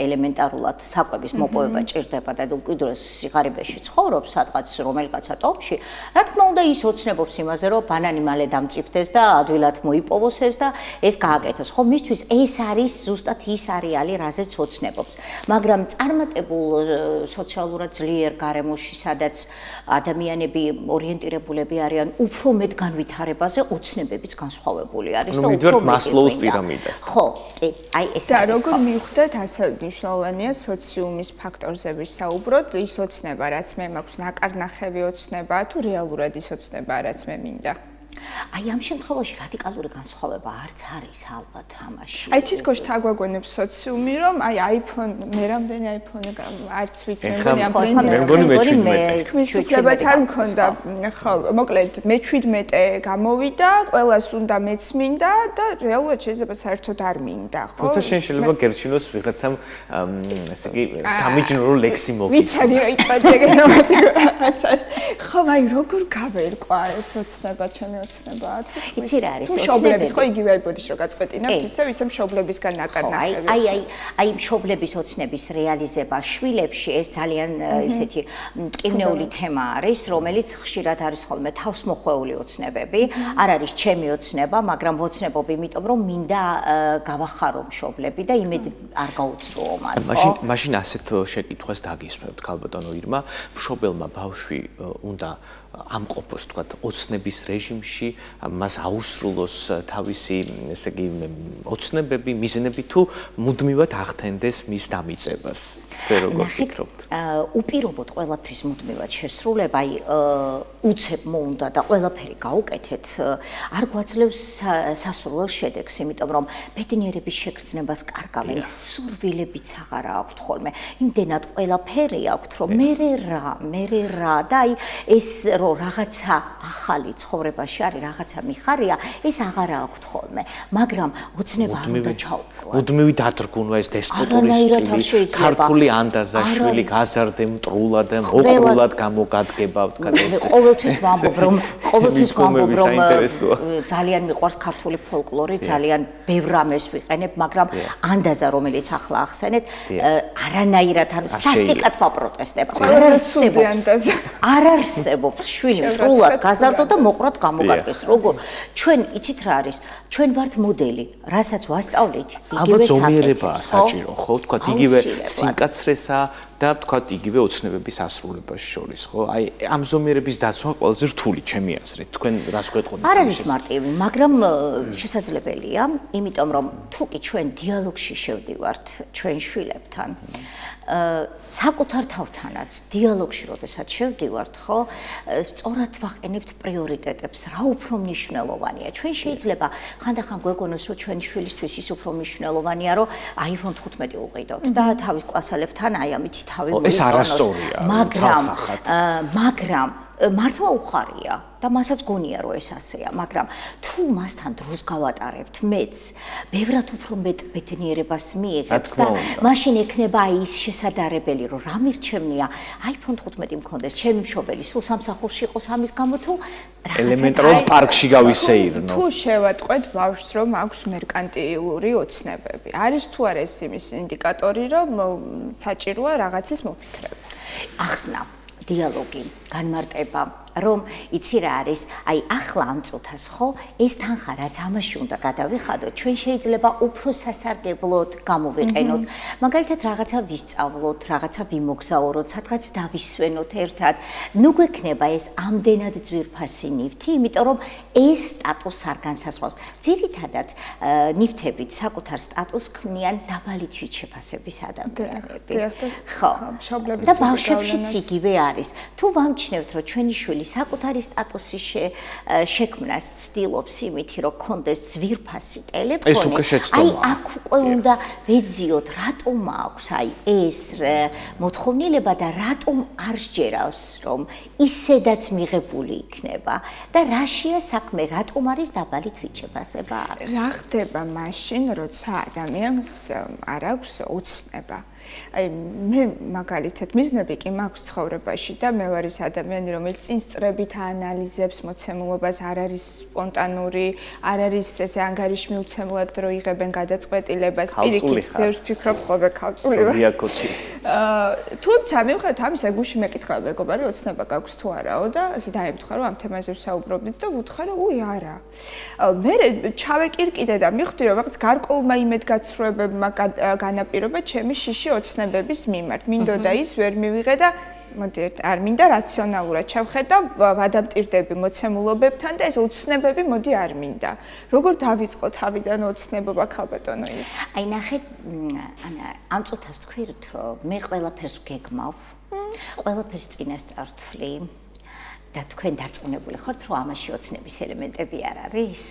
ელემენტარულად საკვების მოპოვება ჭირდება და უკიდურეს სიღარიბეში ცხოვრობს სადღაც რომელიღაცა ტომში, რა თქმა უნდა ის ოცნებობს იმაზე, რომ ბანანი მალე დამწიფდეს და ადვილად მოიპოვოს ეს და ეს გააკეთოს. ხო, მისთვის ეს არის ზუსტად ის არეალი, რაზეც ოცნებობს. მაგრამ წარმატებულ სოციალურად ძლიერ გარემოში, სადაც ადამიანები ორიენტირებულები არიან უფრო მეტ განვითარებაზე, ოცნებებიც განსხვავებული არის და უფრო მასლოუს პირამიდას. ხო, კი, აი ეს და როგორ მივხვდეთ, ასე მნიშვნელოვანია სოციუმის ფაქტორზე ვისაუბროთ, ის ოცნება, რაც მე მაქვს ნაკარნახევი ოცნება, თუ რეალურად ის ოცნება, რაც მე მინდა. აი ამ შემთხვევაში რადიკალური განსხვავება არც არის ალბათ ამაში. აი თითქოს თაგვაგონებს სოციუმი, რომ აი iPhone, მე რამდენი iPhone არც ვიცი, მე მგონი ამ ბრენდის თქმის უფლებაც არ მქონდა. ხო, მოკლედ მე 17 გამოვიდა, ყველას უნდა მეც მინდა და რეალურად შეიძლება საერთოდ არ მინდა, ხო? თუმცა შენ შეიძლება გერჩინოს ვიღაცამ ესე იგი სამიჯნურო ლექსი მოგიწევს. ვიცოდი რომ იტყოდი გრამატიკას. ხო, აი როგორ გავერკვა ეს ოცნება ჩემი ოცნება თუ იცი რა არის ოცნების ხო იგივე აიბოდის რომ გაწყვეტინებთ ისევ ისე მშობლებისგან ნაკარნახევი აი მშობლების ოცნების რეალიზება შვილებში ეს ძალიან ისეთი მტკივნეული თემა არის რომელიც ხშირად არის ხოლმე თავსმოხვეული ოცნებები არ არის ჩემი ოცნება მაგრამ ვოცნებობ იმიტომ რომ მინდა გავახარო მშობლები და იმედი არ გაუცრუო მათ მაშინ ასეთ შეკითხვას დაგისმევთ ქალბატონო ირმა მშობელმა ბავშვი უნდა ამყოფოს თქვათ ოცნების რეჟიმში პერიოდში მას აუსრულოს თავისი, ესე იგი, ოცნებები, მიზნები თუ მუდმივად ახდენდეს მის დამიწებას. როგორ ფიქრობთ? უპირობოდ ყველაფრის მუდმივად შესრულება, უცებ მოუნდა და ყველაფერი გაუკეთეთ, არ გვაძლევს სასურველ შედეგს, იმიტომ რომ ბედნიერების შეგრძნებას კარგავენ, სურვილებიც აღარ აქვთ ხოლმე. იმდენად ყველაფერი აქვთ, რომ მე რა და აი ეს რომ რაღაცა ახალი ცხოვრებაში არის, რაღაცა მიხარია, ეს აღარ აქვთ ხოლმე. მაგრამ ოცნება არ უნდა ჩაუკლათ. მუდმივი დადგუნვა ეს დესპოტური სტილი, ქართული ანდაზაშვილი გაზარდე მტრულად და მოყრულად გამოგადგება, ვთქვა ეს. ყოველთვის ვამბობ, რომ ძალიან მიყვარს ქართული ფოლკლორი, ძალიან ბევრ რამეს ვიყენებ, მაგრამ ანდაზა, რომელიც ახლა ახსენეთ, არანაირად არ სასტიკად ვაპროტესტებ. არ არსებობს შვილი მტრულად გაზარდო და მოყრად გამოგადგეს. როგორ ჩვენ იცით რა არის? ჩვენ ვართ მოდელი, რასაც ვასწავლით, იგივე ზომიერებაა საჭირო, ხო? ვთქვა, იგივე სინკაცრესა და ვთქვა, იგივე ოცნებების ასრულებას შორის, ხო? აი, ამ ზომიერების დაცვა ყველაზე რთული, ჩემი აზრით. თქვენ რას გვეტყოდით? არ არის მარტივი, მაგრამ შესაძლებელია, იმიტომ რომ თუ კი ჩვენ დიალოგში შევდივართ ჩვენ შვილებთან, საკუთარ თავთანაც დიალოგში როდესაც შევდივართ, ხო, სწორად ვაყენებთ პრიორიტეტებს, რა უფრო მნიშვნელოვანია. ჩვენ შეიძლება ხანდახან გვეგონოს, რომ ჩვენი შვილისთვის ის უფრო მნიშვნელოვანია, რომ iPhone 15 უყიდოთ და თავის კლასელებთან აი ამით თავი მოიწონოს. ეს არასწორია, მაგრამ მართლა უხარია და მასაც გონია რომ ეს ასეა, მაგრამ თუ მასთან დროს გავატარებთ მეც, ბევრად უფრო მეტ ბედნიერებას მიიღებს და მაშინ ექნება ის შესაძლებელი რომ რა მირჩევნია, iPhone 15 მქონდეს, ჩემი მშობელი სულ სამსახურში იყოს ამის გამო თუ ელემენტარულ პარკში გავისეირნო. თუ შევატყვეთ ბავშვს რომ აქვს მერკანტილური ოცნებები, არის თუ არა ეს იმის ინდიკატორი რომ საჭიროა რაღაცის მოფიქრება. ახსნა დიალოგი, განმარტება, რომ იცი რა არის, აი ახლა ამ წუთას ხო, ეს თანხა რაც ამაში უნდა გადავიხადოთ, ჩვენ შეიძლება უფრო სასარგებლოდ გამოვიყენოთ. მაგალითად რაღაცა ვისწავლოთ, რაღაცა ვიმოგზაუროთ, სადღაც დავისვენოთ ერთად. ნუ გვექნება ეს ამდენად ძვირფასი ნივთი, იმიტომ რომ ეს სტატუსს არ განსაზღვრავს. ძირითადად ნივთებით საკუთარ სტატუსს ქმნიან დაბალი თვითშეფასების ადამიანები. ხო, და ბავშვებშიც იგივე არის. თუ ვამჩნევთ, რომ ჩვენი შვილი საკუთარი სტატუსის შექმნას ცდილობს იმითი, რომ კონდეს ძვირფასი ტელეფონი, აი აქ უკვე უნდა ვეძიოთ, რატომ აქვს აი ეს მოთხოვნილება და რატომ არ სჯერავს, რომ ისედაც მიღებული იქნება და რაშია საქმე, რატომ არის დაბალი თვითშეფასება? რა ხდება მაშინ, როცა ადამიანს არ აქვს ოცნება? აი მე მაგალითად მიზნები კი მაქვს ცხოვრებაში და მე ვარ ის ადამიანი, რომელიც წინ სწრებით აანალიზებს მოცემულობას, არ არის სპონტანური, არ არის ესე ანგარიშმი უცემლად რო იღებენ გადაწყვეტილებას, პირიქით ბევრს ვფიქრობ ხოლმე ქალწულება. თუმცა მივხვდეთ ამისა გუში მეკითხა მეგობარი ოცნება გაქვს თუ არაო და ასე დაემთხვა რომ ამ თემაზე ვსაუბრობდით და ვუთხარ რომ უი არა. მე ჩავეკირკიდე და მივხვდი რომ რაღაც გარკვეულმა იმედგაცრუებებმა განაპირობა ჩემი შიში ოცნებების მიმართ. მინდოდა ის ვერ მივიღე და მოდი არ მინდა რაციონალურად ჩავხედა, ვადაპტირდები მოცემულობებთან და ეს ოცნებები მოდი არ მინდა. როგორ დავიწყო თავიდან ოცნებობა ქალბატონო? აი ნახე, ამ წუთას თქვით, რომ მე ყველაფერს ვგეგმავ, ყველაფერს წინასწარ ვთვლი. და თქვენ დარწმუნებული ხართ, რომ ამაში ოცნების ელემენტები არ არის?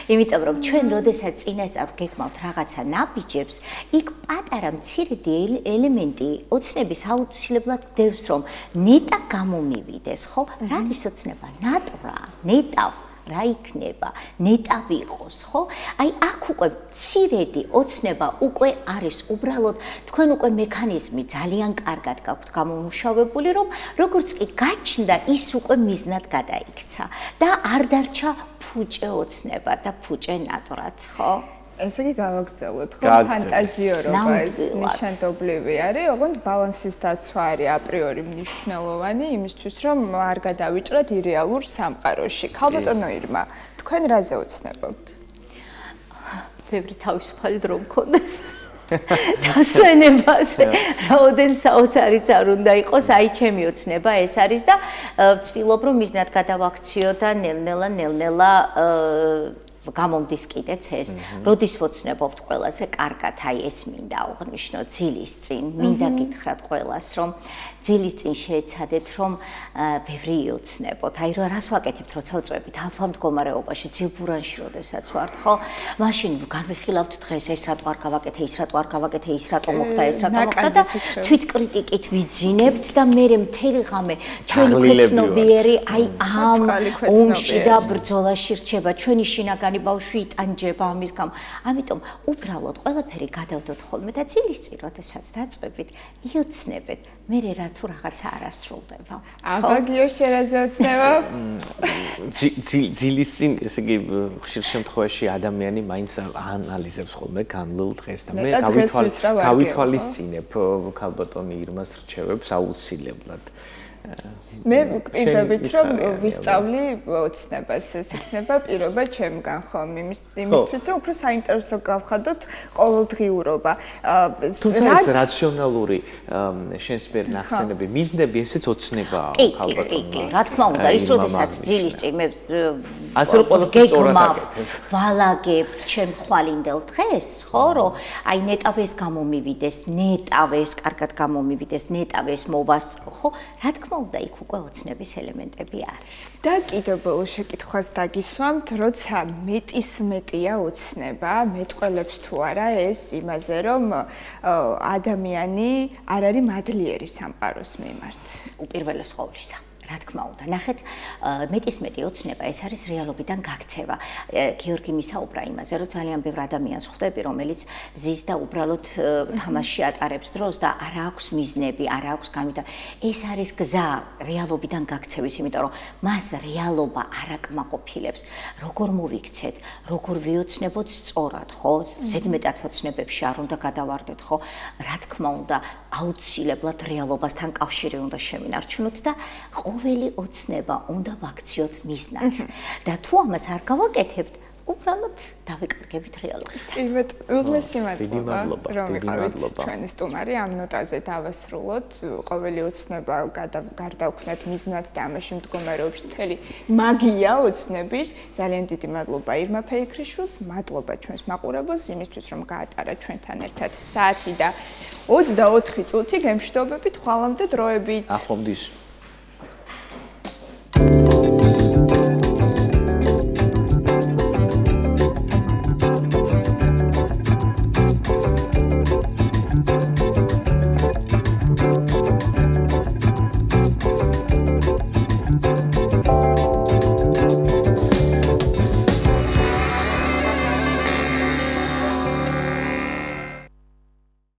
იმიტომ რომ ჩვენ როდესაც წინასწარ ვგეგმავთ რაღაცა ნაბიჯებს, იქ პატარა მცირედი ელემენტი ოცნების აუცილებლად გდევს, რომ ნეტა გამომივიდეს, ხო? რა არის ოცნება? ნატრა, ნეტა რა იქნება, ნეტა ვიყოს, ხო? აი აქ უკვე მცირედი ოცნება უკვე არის, უბრალოდ თქვენ უკვე მექანიზმი ძალიან კარგად გაქვთ გამომუშავებული, რომ როგორც კი გაჩნდა, ის უკვე მიზნად გადაიქცა და არ დარჩა ფუჭე ოცნება და ფუჭე ნატრად, ხო? ესე იგი გავაგრძელოთ, ხო? ფანტაზიორობა ეს ნიშანდობლივი არის, ოღონდ ბალანსის დაცვა არის აპრიორი მნიშვნელოვანი იმისთვის, რომ არ გადავიჭრათ ირეალურ სამყაროში. ქალბატონო ირმა, თქვენ რაზე ოცნებობთ? ბევრი თავისუფალი დრო მქონდეს. დასვენებაზე რაოდენ საოცარიც არ უნდა იყოს, აი ჩემი ოცნება ეს არის და ვცდილობ რომ მიზნად გადავაქციო და ნელ-ნელა გამომდის კიდეც ეს. როდის ვოცნებობთ ყველაზე კარგად, აი ეს მინდა აღნიშნო ძილის წინ, მინდა გითხრათ ყველას რომ ძილის წინ შეეცადეთ რომ ბევრი იოცნებოთ. აი რა რას ვაკეთებთ როცა ვწვევით ალფა მდგომარეობაში ძილბურანში როდესაც ვართ, ხო? მაშინ განვიხილავთ დღეს ეს რატო არ გავაკეთე, ის რატო არ გავაკეთე, ის რატო მოხდა, ეს რატო მოხდა და თვით კრიტიკით ვიძინებთ და მე მთელი ღამე ჩვენი ქვეცნობიერი აი ამ ომში და ბრძოლაში რჩება, ჩვენი შინაგანი ბავშვი იტანჯება ამის გამო. ამიტომ უბრალოდ ყველაფერი გადავდოთ ხოლმე და ძილის წინ როდესაც დაწვევით, იოცნებეთ. მე რა თუ რაღაცა არ ასრულდება. აბაგიო შერაზე ოცნება? ძილის წინ, ესე იგი, ხშირ შემთხვევაში ადამიანი მაინც ანალიზებს ხოლმე განვლილ დღეს და მე გავითვალისწინებ ქალბატონი ირმას რჩევებს აუცილებლად. მე ვკიდებით რომ ვისწავლი ოცნებას, ეს იქნება პირობა ჩემგან ხომ იმისთვის რომ უფრო საინტერესო გავხადოთ ყოველდღიურობა. თუმცა ეს რაციონალური შენს მიერ ნახსენები მიზნები ესეც ოცნებაა ქალბატონმა. კი, რა თქმა უნდა, ის როდესაც ძილის წინ მე ასე რომ ყველაფერს სწორად აკეთებ. ვალაგებ ჩემ ხვალინდელ დღეს, ხო, რომ აი ნეტავეს გამომივიდეს, ნეტავეს კარგად გამომივიდეს, ნეტავეს მოვასწრო, ხო? რა თქმა უნდა, იქ უკვე ოცნების ელემენტები არის. და კიდევ ბოლო შეკითხვას დაგისვამთ, როცა მეტია ოცნება, მეტყველებს თუ არა ეს იმაზე, რომ ადამიანი არ არის მადლიერი სამყაროს მიმართ. უპირველეს ყოვლისა. რა თქმა უნდა, ნახეთ, მეტი ოცნება ეს არის რეალობიდან გაქცევა. გიორგი მისაუბრა იმაზე, რომ ძალიან ბევრ ადამიანს ხვდები, რომელიც ზის და უბრალოდ თამაში ატარებს დროს და არ აქვს მიზნები, არ აქვს განვითარება. ეს არის გზა რეალობიდან გაქცევის, იმიტომ რომ მას რეალობა არ აკმაყოფილებს. როგორ მოვიქცეთ, როგორ ვიოცნებოთ სწორად, ხო? ზედმეტად ოცნებებში არ უნდა გადავარდეთ, ხო? რა თქმა უნდა, აუცილებლად რეალობასთან კავშირი უნდა შემინარჩუნოთ და ყოველი ოცნება უნდა ვაქციოთ მიზნად. და თუ ამას არ გავაკეთებთ, უბრალოდ დავიკარგებით რეალობით. დიდი მადლობა, რომ იყავით ჩვენი სტუმარი. ამ ნოტაზე დავასრულოთ. ყოველი ოცნება გარდავქმნათ მიზნად და ამაში მდგომარეობს მთელი მაგია ოცნების. ძალიან დიდი მადლობა ირმა ფეიქრიშვილს, მადლობა ჩვენს მაყურებელს იმისთვის, რომ გაატარა ჩვენთან ერთად საათი და 24 წუთი. გემშვიდობებით, ხვალამდე დროებით. ახომდის.